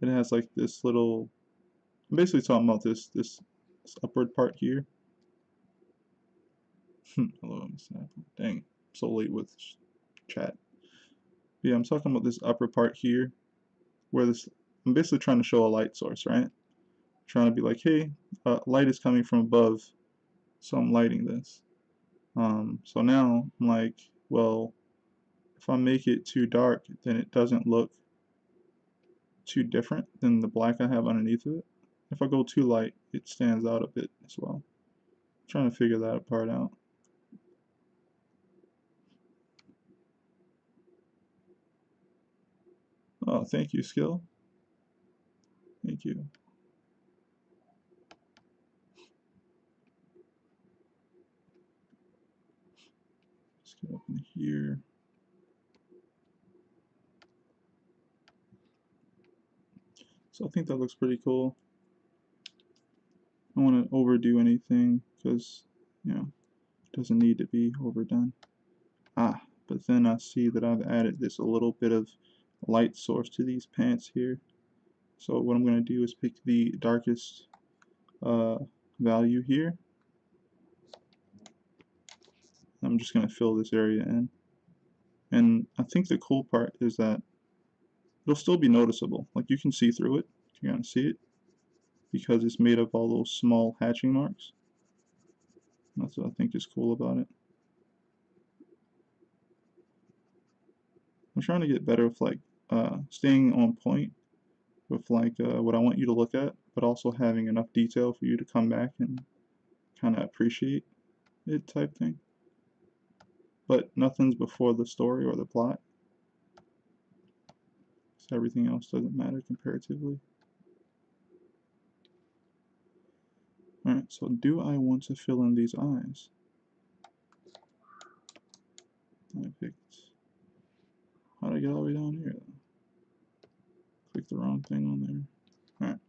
[SPEAKER 1] has like this little. I'm basically talking about this upward part here. Hello, Miss Apple. Dang, I'm so late with chat. Yeah, I'm talking about this upper part here, where this. I'm basically trying to show a light source, right? Trying to be like, hey, light is coming from above, so I'm lighting this. So now I'm like, well, if I make it too dark, then it doesn't look too different than the black I have underneath of it. If I go too light, it stands out a bit as well. I'm trying to figure that part out. Oh, thank you, Skill. Thank you. Let's get up in here. So I think that looks pretty cool. I don't want to overdo anything because, you know, it doesn't need to be overdone. But then I see that I've added this a little bit of light source to these pants here. So what I'm going to do is pick the darkest value here. I'm just going to fill this area in. And I think the cool part is that it'll still be noticeable. Like you can see through it. You're going to see it because it's made of all those small hatching marks. That's what I think is cool about it. I'm trying to get better with like staying on point with like what I want you to look at. but also having enough detail for you to come back and kind of appreciate it type thing. But nothing's before the story or the plot, so everything else doesn't matter comparatively. Alright, so do I want to fill in these eyes? I picked... How did I get all the way down here, though? Click the wrong thing on there. Alright,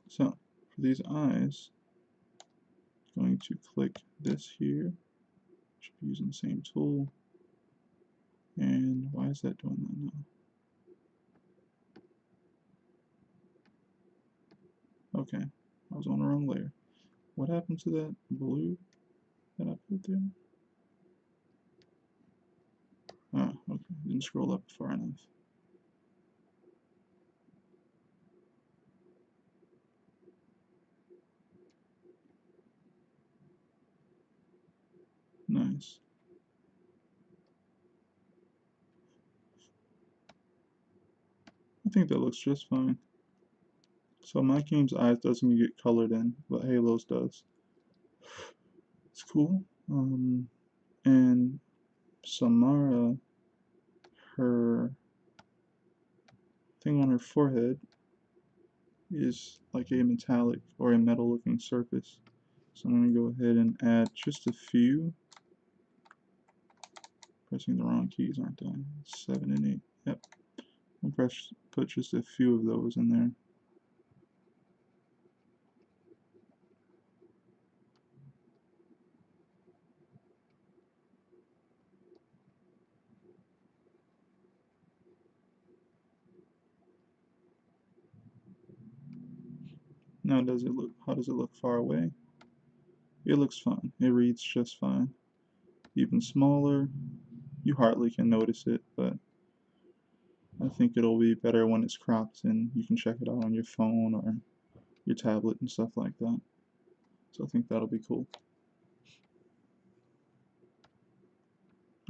[SPEAKER 1] so for these eyes, I'm going to click this here. Should be using the same tool. And why is that doing that now? Okay, I was on the wrong layer. What happened to that blue that I put there? Ah, okay, didn't scroll up far enough. Nice. I think that looks just fine. So my game's eyes doesn't get colored in, but Halo's does. It's cool. And Samara, her thing on her forehead is like a metallic or a metal looking surface. So I'm going to go ahead and add just a few. Pressing the wrong keys, aren't I? 7 and 8. Yep. I'll put just a few of those in there. Now does it look, how does it look far away? It looks fine. It reads just fine. Even smaller, you hardly can notice it, but I think it'll be better when it's cropped and you can check it out on your phone or your tablet and stuff like that. So I think that'll be cool.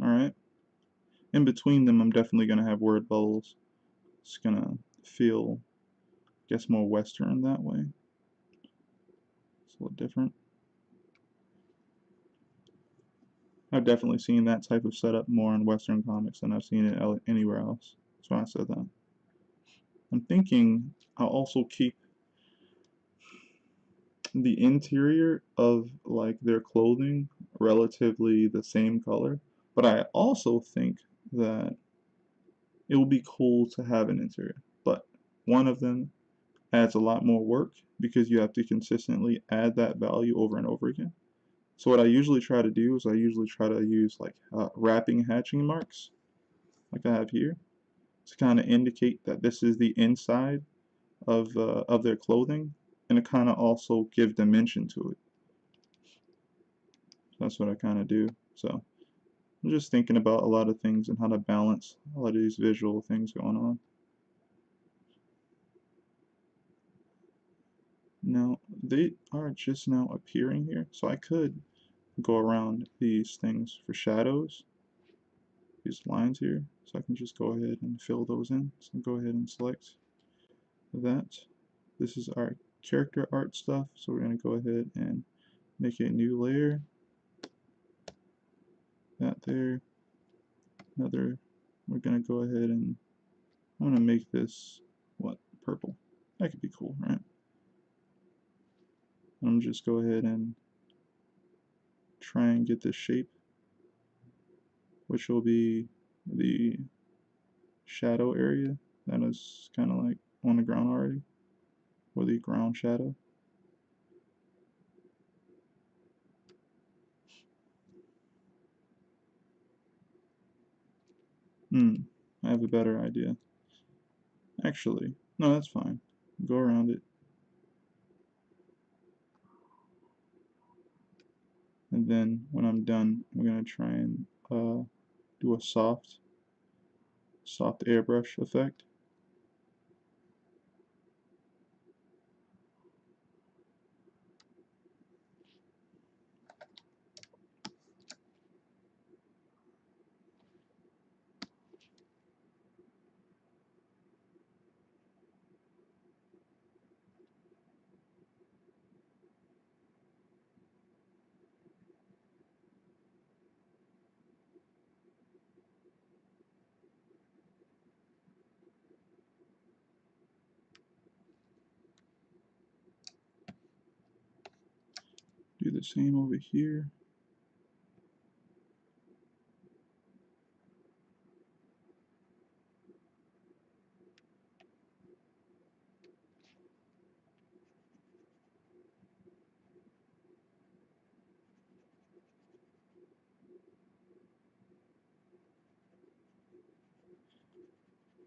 [SPEAKER 1] Alright. In between them, I'm definitely going to have word bubbles. It's going to feel, I guess, more Western that way. It's a little different. I've definitely seen that type of setup more in Western comics than I've seen it anywhere else. That's why I said that. I'm thinking I'll also keep the interior of like their clothing relatively the same color, but I also think that it will be cool to have an interior. But one of them adds a lot more work because you have to consistently add that value over and over again. So what I usually try to do is I usually try to use like wrapping hatching marks, like I have here, to kind of indicate that this is the inside of their clothing, and to kind of also give dimension to it. So that's what I kind of do. So I'm just thinking about a lot of things and how to balance a lot of these visual things going on. Now they are just now appearing here, so I could go around these things for shadows, these lines here, so I can just go ahead and fill those in. So go ahead and select that. This is our character art stuff, so we're going to go ahead and make a new layer. That there. Another, we're going to go ahead and I'm going to make this, what, purple. That could be cool, right? I'm just go ahead and try and get this shape, which will be the shadow area that is kind of like on the ground already, or the ground shadow. I have a better idea. Actually, no, that's fine. Go around it. And then when I'm done, I'm going to try and do a soft airbrush effect. Do the same over here.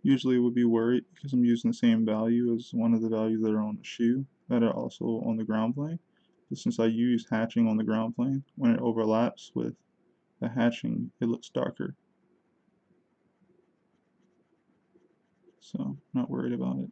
[SPEAKER 1] Usually would be worried because I'm using the same value as one of the values that are on the shoe that are also on the ground plane. But since I use hatching on the ground plane, when it overlaps with the hatching, it looks darker. So I'm not worried about it.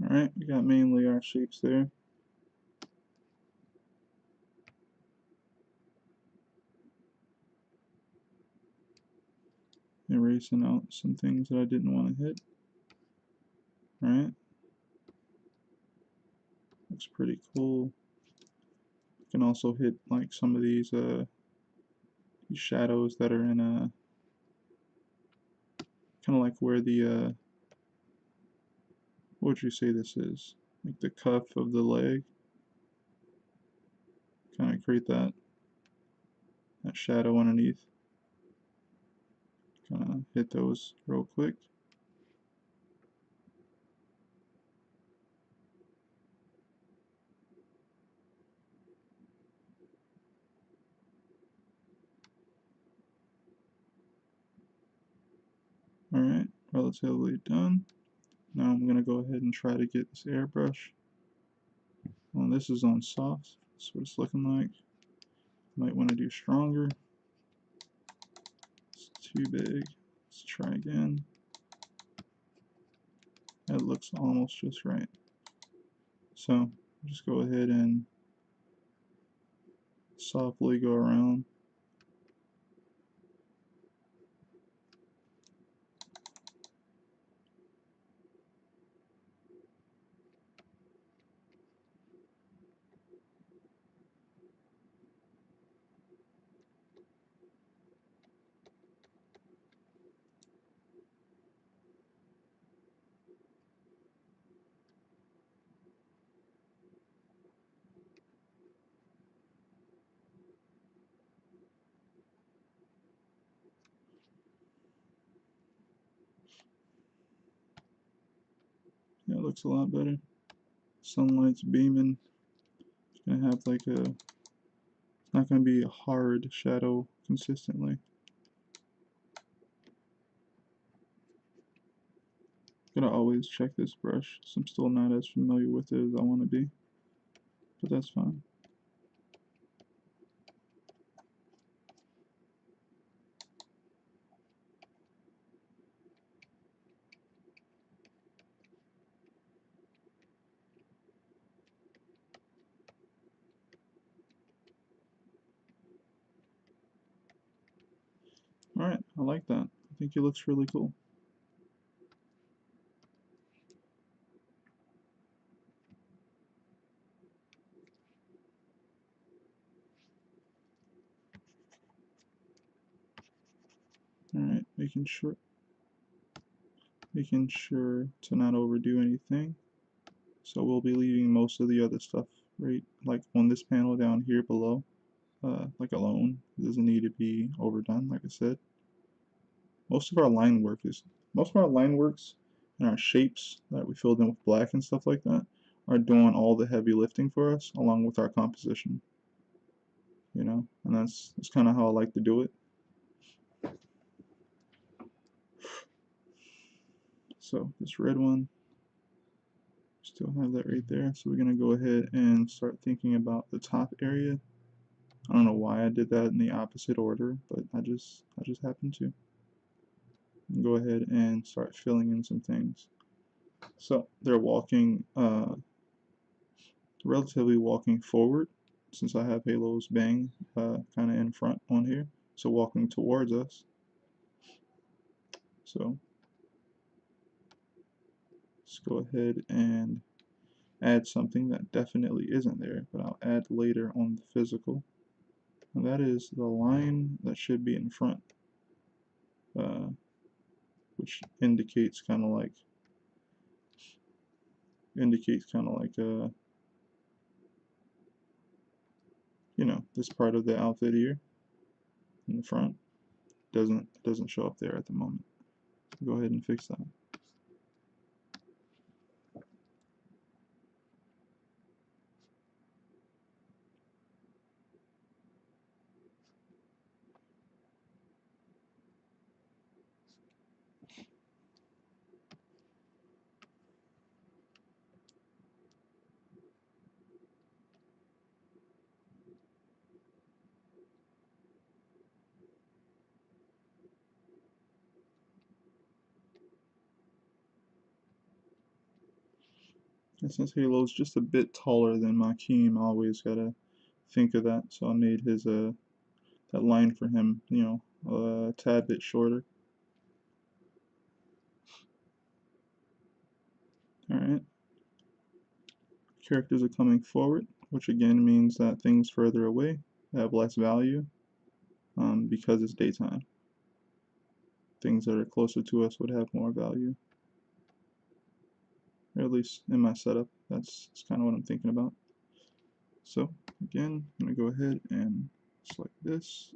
[SPEAKER 1] Alright, we got mainly our shapes there. Erasing out some things that I didn't want to hit. Alright. Looks pretty cool. You can also hit like some of these shadows that are in kind of like where the what would you say this is? Like the cuff of the leg. Kind of create that shadow underneath. Kind of hit those real quick. Alright, relatively done. Now I'm going to go ahead and try to get this airbrush. Well, this is on soft. That's what it's looking like. Might want to do stronger. It's too big. Let's try again. That looks almost just right. So just go ahead and softly go around. Yeah, it looks a lot better. Sunlight's beaming. It's gonna have like it's not gonna be a hard shadow consistently. Gotta always check this brush, so I'm still not as familiar with it as I want to be, but that's fine. Alright, I like that. I think it looks really cool. Alright, making sure to not overdo anything. So we'll be leaving most of the other stuff right like on this panel down here below, like alone. It doesn't need to be overdone, like I said. Most of our line work is, most of our line works and our shapes that we filled in with black and stuff like that are doing all the heavy lifting for us, along with our composition. You know, and that's kind of how I like to do it. So this red one, still have that right there. So we're gonna go ahead and start thinking about the top area. I don't know why I did that in the opposite order, but I just happened to. Go ahead and start filling in some things. So they're walking, relatively walking forward, since I have Halo's bang kind of in front on here. So walking towards us. So let's go ahead and add something that definitely isn't there, but I'll add later on the physical. And that is the line that should be in front, which indicates kind of like you know, this part of the outfit here in the front doesn't show up there at the moment. Go ahead and fix that. And since Halo's just a bit taller than Makeem, I always gotta think of that. So I made his that line for him, you know, a tad bit shorter. Alright. Characters are coming forward, which again means that things further away have less value because it's daytime. Things that are closer to us would have more value. Or at least in my setup, that's kind of what I'm thinking about. So again, I'm going to go ahead and select this.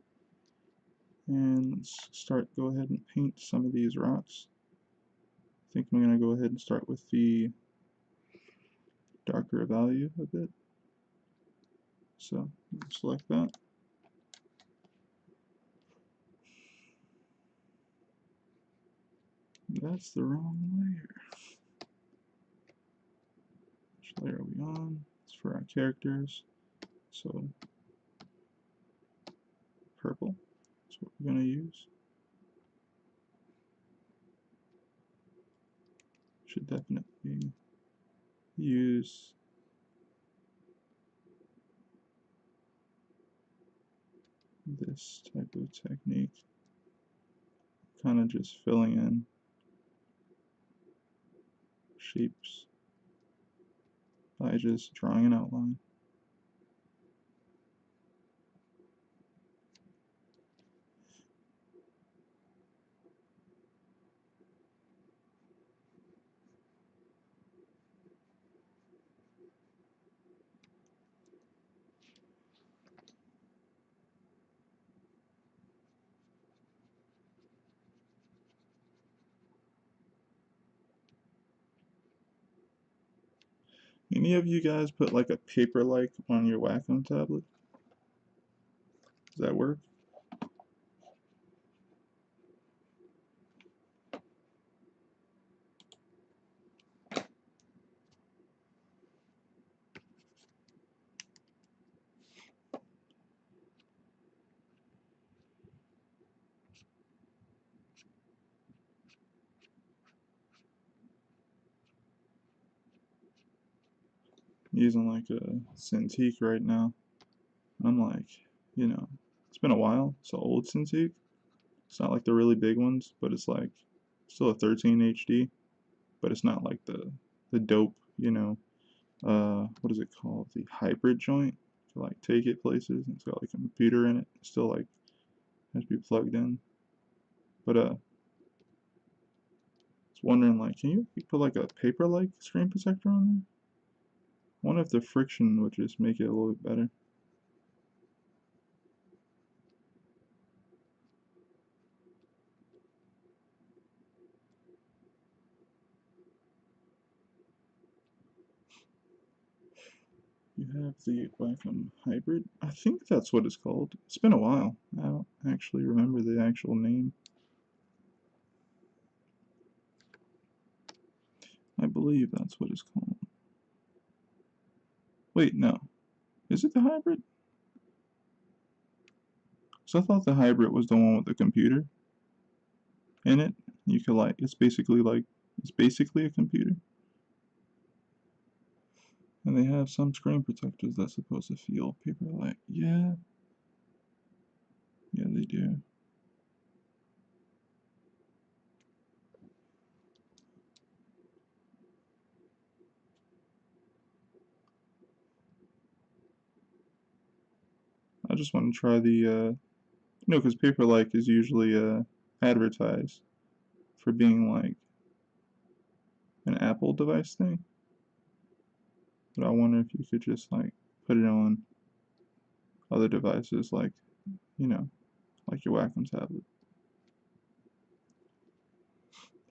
[SPEAKER 1] And let's go ahead and paint some of these rocks. I think I'm going to go ahead and start with the darker value a bit. So select that. That's the wrong layer. Which layer are we on? It's for our characters. So purple is what we're going to use. Should definitely use this type of technique. Kind of just filling in shapes by just drawing an outline. Any of you guys put like a paper-like on your Wacom tablet? Does that work? I'm using like a Cintiq right now. I'm like, you know, it's been a while. It's an old Cintiq. It's not like the really big ones, but it's like still a 13 HD. But it's not like the dope, you know, what is it called? The hybrid joint to like take it places. And it's got like a computer in it. It's still like has to be plugged in. But I was wondering like, can you put like a paper-like screen protector on there? I wonder if the friction would just make it a little bit better. You have the Wacom Hybrid. I think that's what it's called. It's been a while. I don't actually remember the actual name. I believe that's what it's called. Wait, no. Is it the Hybrid? So I thought the Hybrid was the one with the computer in it. You could it's basically a computer. And they have some screen protectors that's supposed to feel paper-like. Yeah. Yeah, they do. I just want to try the, no, because paper-like is usually, advertised for being like an Apple device thing. But I wonder if you could just like put it on other devices like, you know, like your Wacom tablet.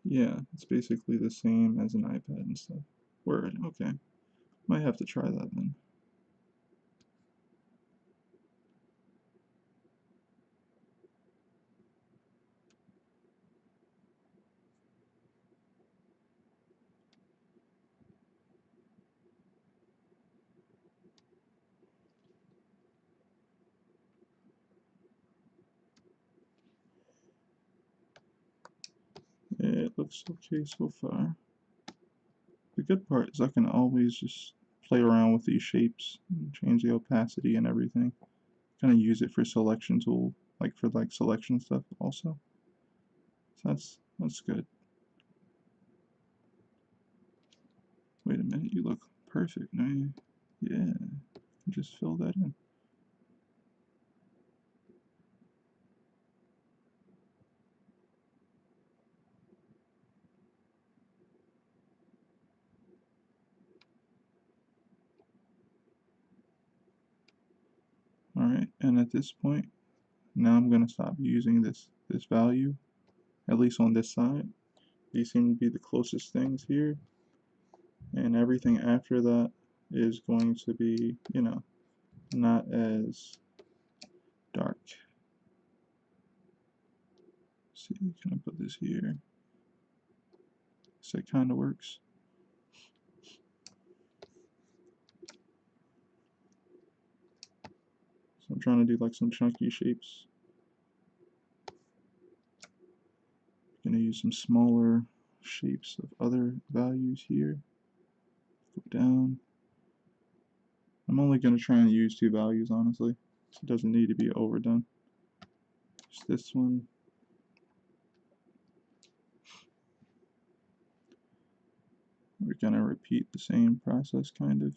[SPEAKER 1] Yeah, it's basically the same as an iPad and stuff. Word, okay. Might have to try that then. Yeah, it looks okay so far. The good part is I can always just play around with these shapes and change the opacity and everything. Kind of use it for selection tool, like for like selection stuff also. So that's good. Wait a minute, you look perfect. No, yeah, just fill that in. Alright, and at this point, now I'm gonna stop using this value, at least on this side. These seem to be the closest things here, and everything after that is going to be, you know, not as dark. Let's see, can I put this here? So it kind of works. So I'm trying to do like some chunky shapes. I'm gonna use some smaller shapes of other values here. Go down. I'm only gonna try and use 2 values, honestly. So it doesn't need to be overdone. Just this one. We're gonna repeat the same process, kind of.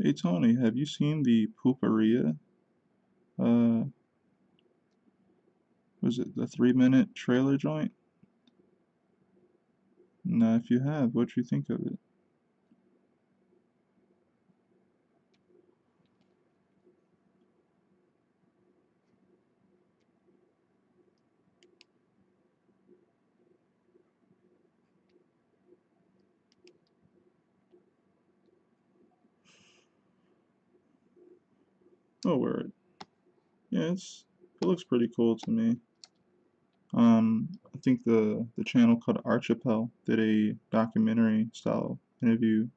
[SPEAKER 1] Hey Tony, have you seen the Pooperia? Uh, was it the 3-minute trailer joint? Nah, if you have, what you think of it? Oh, word. Yeah, it looks pretty cool to me. I think the channel called Archipel did a documentary style interview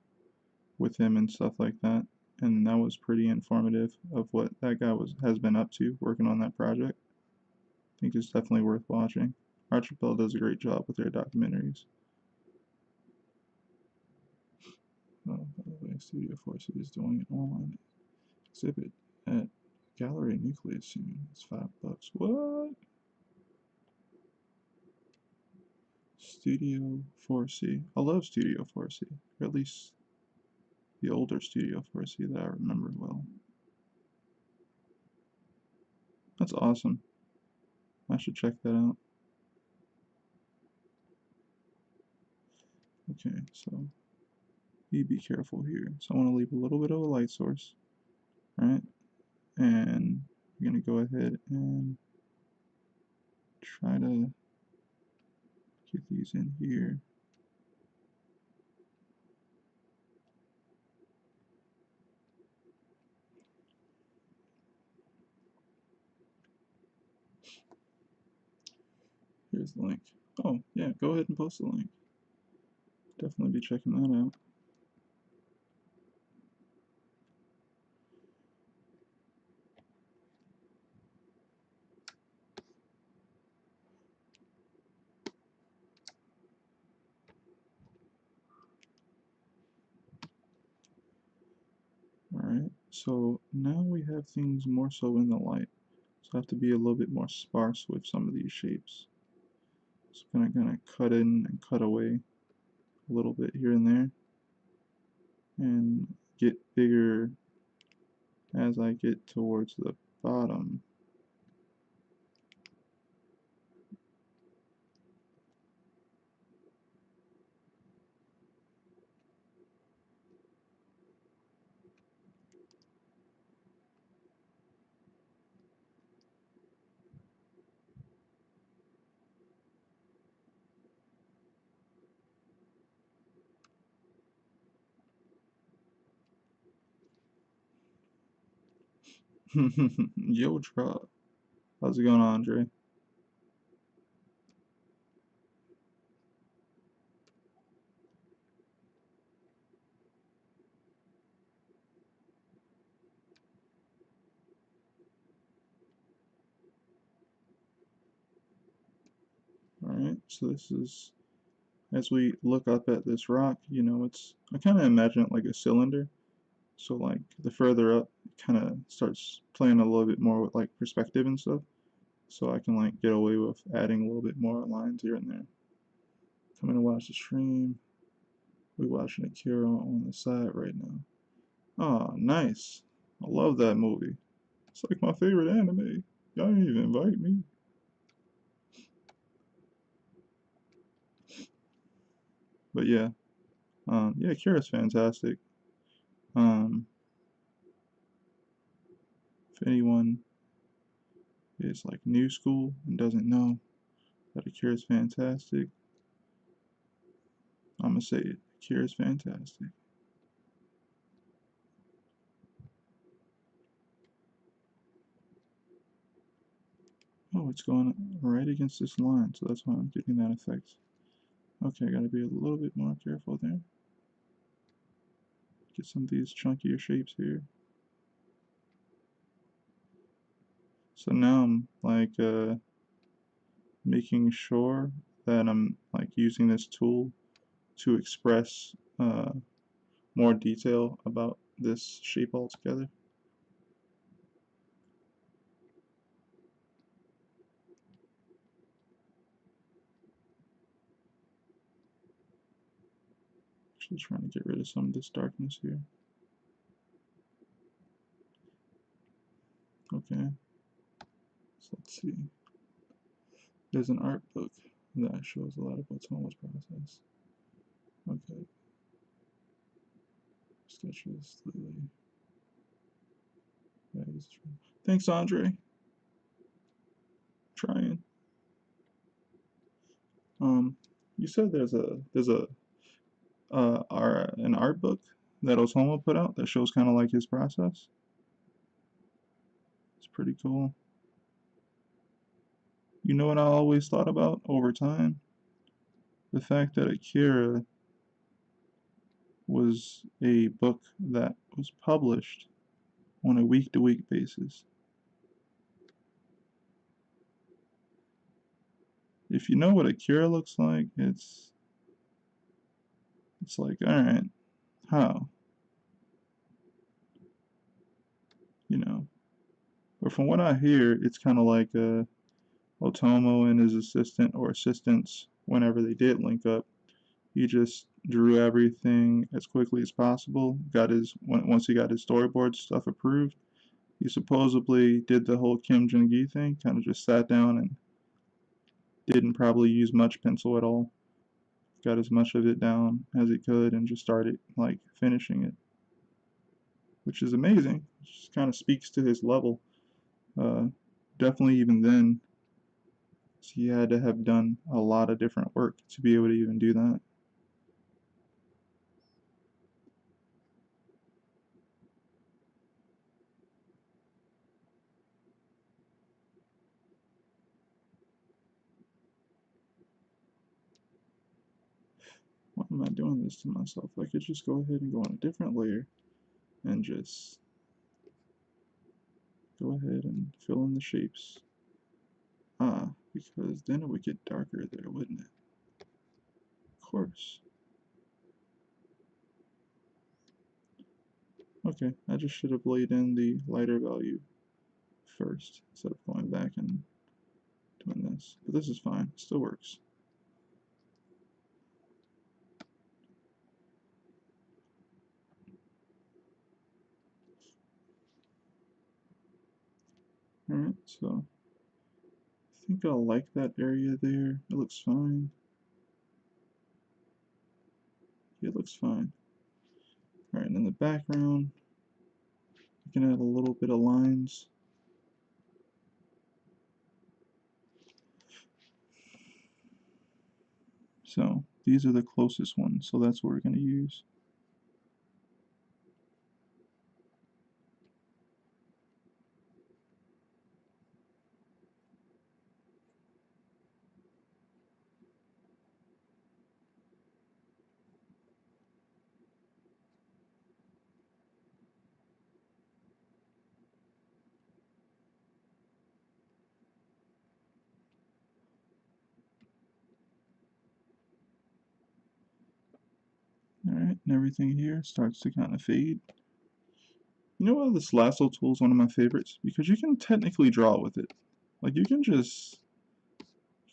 [SPEAKER 1] with him and stuff like that, and that was pretty informative of what that guy has been up to working on that project. I think it's definitely worth watching. Archipel does a great job with their documentaries. Oh, by the way, Studio 4C is doing an online exhibit at Gallery Nucleus soon. It's $5. What? Studio 4C. I love Studio 4C, or at least the older Studio 4C that I remember well. That's awesome. I should check that out. Okay, so you be careful here. So I want to leave a little bit of a light source, right? And I'm gonna go ahead and try to get these in here. Here's the link. Oh, yeah, go ahead and post the link. Definitely be checking that out. Alright, so now we have things more so in the light. So I have to be a little bit more sparse with some of these shapes. So I'm gonna cut in and cut away a little bit here and there, and get bigger as I get towards the bottom. Yo, drop. How's it going, Andre? Alright, so this is, as we look up at this rock, you know, I kind of imagine it like a cylinder. So, like, the further up, it kind of starts playing a little bit more with, like, perspective and stuff. So I can, like, get away with adding a little bit more lines here and there. Coming to watch the stream. We're watching Akira on the side right now. Oh, nice. I love that movie. It's like my favorite anime. Y'all didn't even invite me. But yeah, yeah, Akira's fantastic. Um, if anyone is like new school and doesn't know that Akira's fantastic, I'm gonna say it. Akira's fantastic. Oh, it's going right against this line, so that's why I'm getting that effect. Okay, I gotta be a little bit more careful there. Get some of these chunkier shapes here. So now I'm like making sure that I'm like using this tool to express more detail about this shape altogether. Actually trying to get rid of some of this darkness here. Okay, so let's see. There's an art book that shows a lot about Tomo's process. Okay, sketches, Lily. Thanks, Andre. Trying. You said there's a an art book that Otomo put out that shows kind of like his process. It's pretty cool. You know what I always thought about over time? The fact that Akira was a book that was published on a week-to-week basis. If you know what Akira looks like, it's like, alright, how? You know. But from what I hear, it's kind of like Otomo and his assistant or assistants, whenever they did link up, he just drew everything as quickly as possible. Once he got his storyboard stuff approved, he supposedly did the whole Kim Jong-gi thing, kind of just sat down and didn't probably use much pencil at all. got as much of it down as it could, and just started like finishing it, which is amazing. It just kind of speaks to his level. Uh, Definitely even then, he had to have done a lot of different work to be able to even do that. Why am I doing this to myself? I could just go ahead and go on a different layer and just go ahead and fill in the shapes. Because then it would get darker there, wouldn't it? Of course. Okay, I just should have laid in the lighter value first instead of going back and doing this. But this is fine, it still works. Alright, so I think I'll like that area there. It looks fine. It looks fine. Alright, and in the background, you can add a little bit of lines. So these are the closest ones, so that's what we're going to use. Alright, and everything here starts to kind of fade. You know what, this lasso tool is one of my favorites because you can technically draw with it. Like you can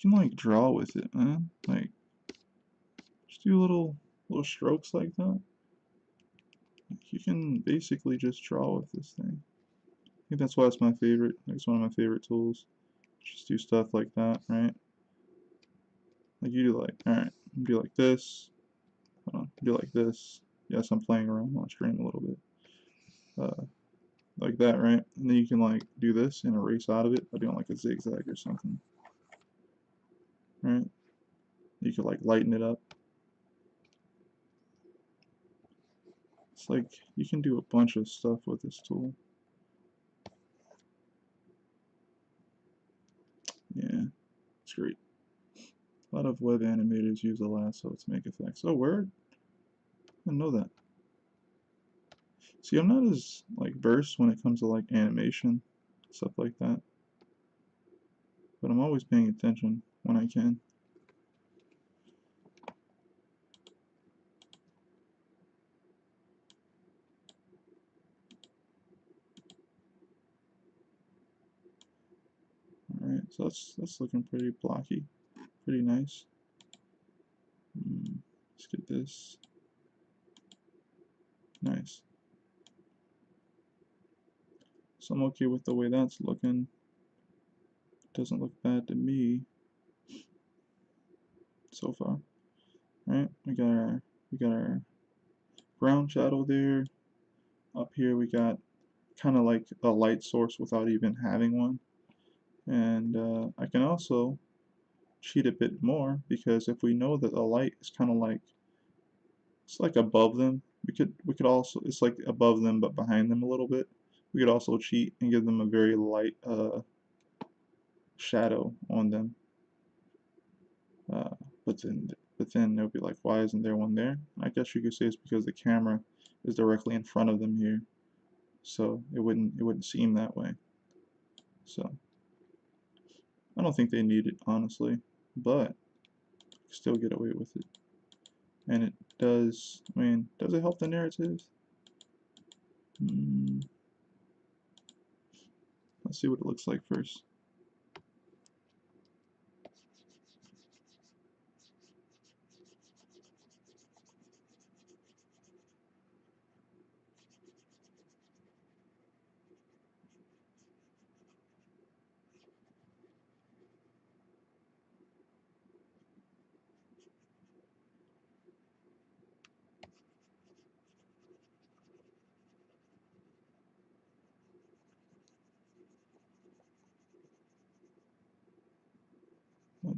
[SPEAKER 1] like draw with it, man. Like just do little strokes like that. Like, you can basically just draw with this thing. I think that's why it's my favorite. Like, it's one of my favorite tools. Just do stuff like that, right? Like you do like, alright, do like this. Hold on, do like this. Yes, I'm playing around on stream a little bit. Like that, right? And then you can like do this and erase out of it by doing like a zigzag or something. Right? You could like lighten it up. It's like you can do a bunch of stuff with this tool. Yeah, it's great. A lot of web animators use a lasso to make effects. Oh, word? I didn't know that. See, I'm not as like versed when it comes to like animation, stuff like that. But I'm always paying attention when I can. Alright, so that's looking pretty blocky. Pretty nice. Let's get this. Nice. So I'm okay with the way that's looking. Doesn't look bad to me so far. Right? We got our ground shadow there. Up here we got kind of like a light source without even having one. And I can also cheat a bit more because if we know that the light is kind of like it's like above them, we could also it's like above them but behind them a little bit. We could also cheat and give them a very light shadow on them. Uh, but then they'll be like, why isn't there one there? I guess you could say it's because the camera is directly in front of them here, so it wouldn't seem that way. So I don't think they need it honestly, but still get away with it. And it does. I mean, does it help the narrative? Let's see what it looks like first.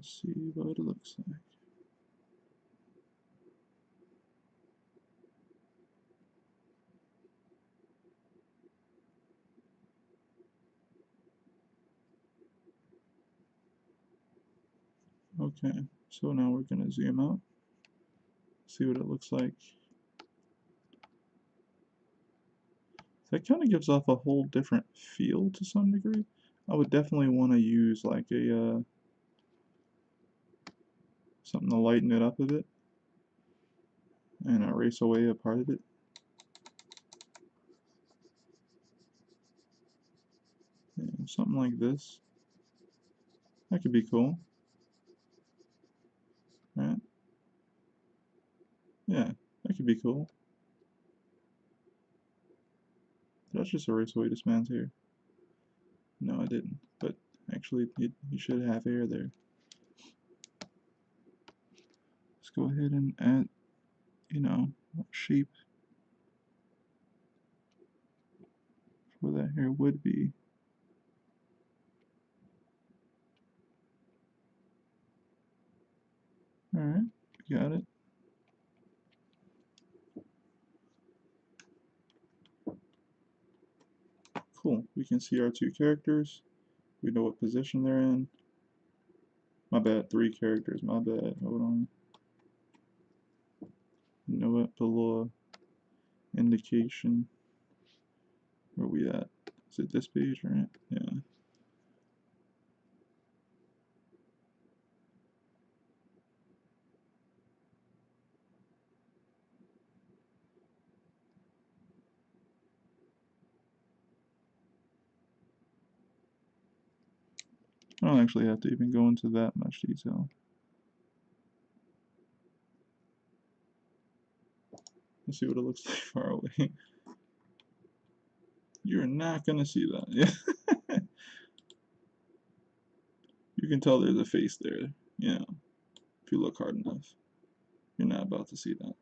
[SPEAKER 1] Let's see what it looks like. Okay, so now we're going to zoom out, see what it looks like. That kind of gives off a whole different feel to some degree. I would definitely want to use like a something to lighten it up a bit and erase away a part of it. Yeah, something like this. That could be cool. Right? Yeah, that could be cool. Did I just erase away this man's hair? No, I didn't. But actually, he should have hair there. Let's go ahead and add, you know, what shape for that hair would be. Alright, got it. Cool. We can see our two characters. We know what position they're in. My bad, 3 characters, my bad. Hold on. You know what? Below indication. Where we at? Is it this page, right? Yeah. I don't actually have to even go into that much detail. Let's see what it looks like far away. You're not gonna see that. Yeah. You can tell there's a face there. Yeah. If you look hard enough. You're not about to see that.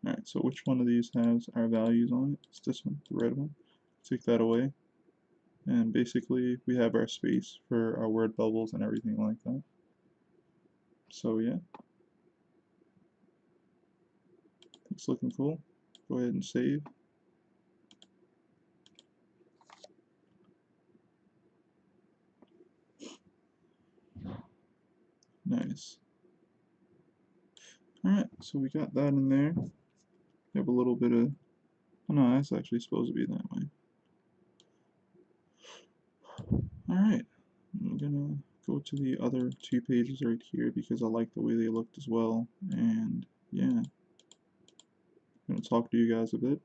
[SPEAKER 1] Alright, so which one of these has our values on it? It's this one, the red one. Take that away. And basically we have our space for our word bubbles and everything like that. So yeah. It's looking cool. Go ahead and save. Nice. Alright, so we got that in there. We have a little bit of... Oh no, that's actually supposed to be that way. Alright, I'm gonna go to the other 2 pages right here because I like the way they looked as well. And yeah, I'm gonna talk to you guys a bit.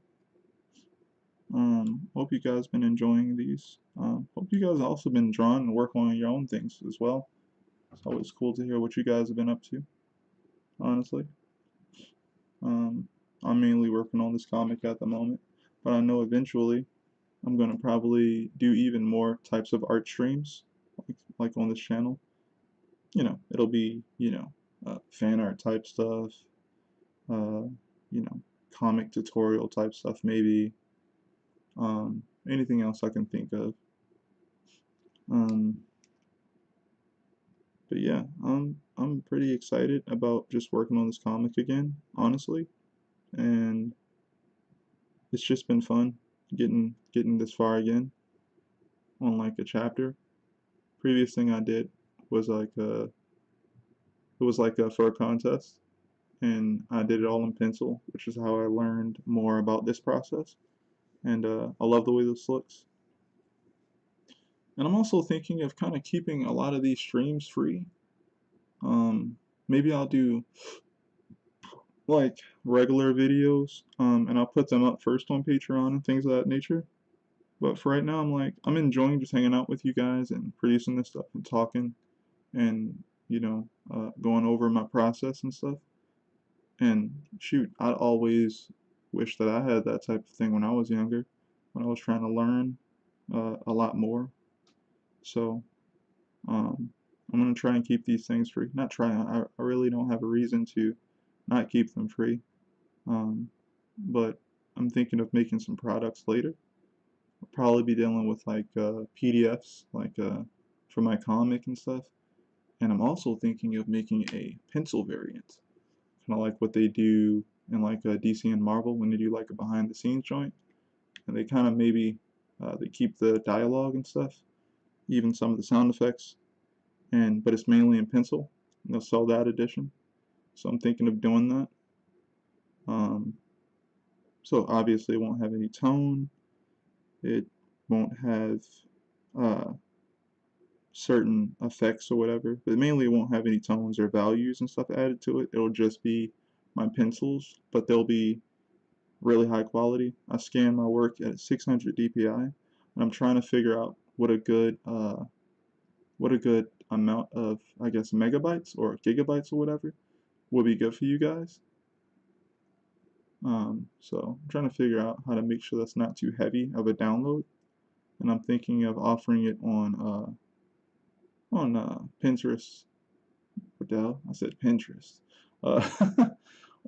[SPEAKER 1] Hope you guys been enjoying these. Hope you guys also been drawing and working on your own things as well. It's always cool to hear what you guys have been up to, honestly. I'm mainly working on this comic at the moment, but I know eventually I'm gonna probably do even more types of art streams, like on this channel. You know, it'll be, you know, fan art type stuff, you know, comic tutorial type stuff, maybe, anything else I can think of. Um, but yeah, I'm pretty excited about just working on this comic again, honestly, and it's just been fun getting this far again on like a chapter. Previous thing I did was like it was like for a contest, and I did it all in pencil, which is how I learned more about this process. And I love the way this looks. And I'm also thinking of kind of keeping a lot of these streams free. Maybe I'll do like regular videos, and I'll put them up first on Patreon and things of that nature. But for right now, I'm enjoying just hanging out with you guys and producing this stuff and talking and, you know, going over my process and stuff. And shoot, I always wish that I had that type of thing when I was younger, when I was trying to learn a lot more. So, I'm gonna try and keep these things free. Not try, I really don't have a reason to not keep them free. But I'm thinking of making some products later. I'll probably be dealing with like PDFs, like for my comic and stuff. And I'm also thinking of making a pencil variant, kind of like what they do in like DC and Marvel when they do like a behind the scenes joint, and they kind of maybe they keep the dialogue and stuff, even some of the sound effects, but it's mainly in pencil. And they'll sell that edition, so I'm thinking of doing that. Um, so obviously it won't have any tone. It won't have uh, certain effects or whatever, but mainly it won't have any tones or values and stuff added to it. It'll just be my pencils, but they'll be really high quality. I scan my work at 600 DPI, and I'm trying to figure out what a good amount of, I guess, megabytes or gigabytes or whatever would be good for you guys. So I'm trying to figure out how to make sure that's not too heavy of a download, and I'm thinking of offering it on Pinterest. What the hell? I said Pinterest. Uh,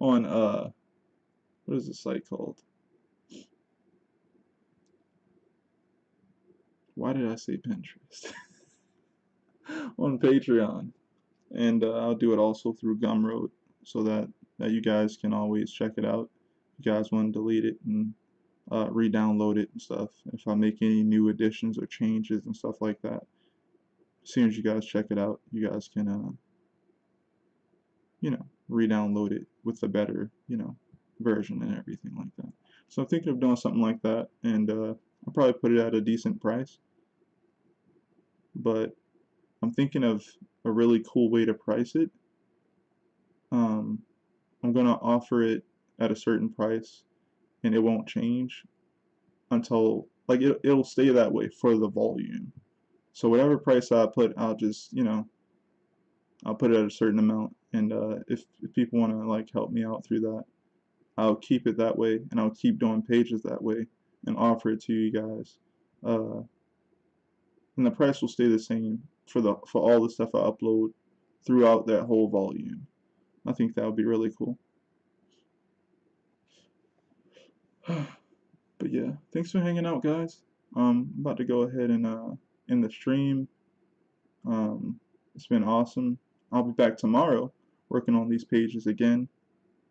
[SPEAKER 1] on what is the site called? Why did I say Pinterest? On Patreon, and I'll do it also through Gumroad, so that you guys can always check it out. If you guys want to delete it and re-download it and stuff. If I make any new additions or changes and stuff like that, as soon as you guys check it out, you guys can re-download it with a better version and everything like that. So I'm thinking of doing something like that, and I'll probably put it at a decent price. But I'm thinking of a really cool way to price it. I'm gonna offer it at a certain price, and it won't change until like it'll stay that way for the volume. So whatever price I put, I'll just I'll put it at a certain amount, and if people want to like help me out through that, I'll keep it that way, and I'll keep doing pages that way and offer it to you guys. Uh, and the price will stay the same for all the stuff I upload throughout that whole volume. I think that would be really cool. But yeah, thanks for hanging out, guys. I'm about to go ahead and end the stream. It's been awesome. I'll be back tomorrow working on these pages again.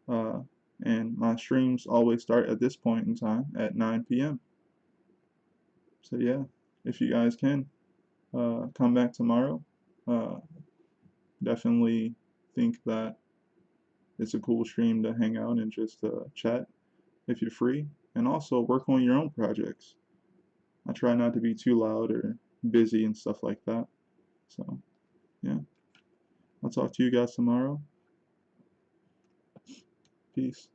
[SPEAKER 1] Uh, and my streams always start at this point in time at 9 p.m. So yeah, if you guys can come back tomorrow, uh, definitely think that it's a cool stream to hang out and just chat if you're free, and also work on your own projects. I try not to be too loud or busy and stuff like that. So yeah, I'll talk to you guys tomorrow. Peace.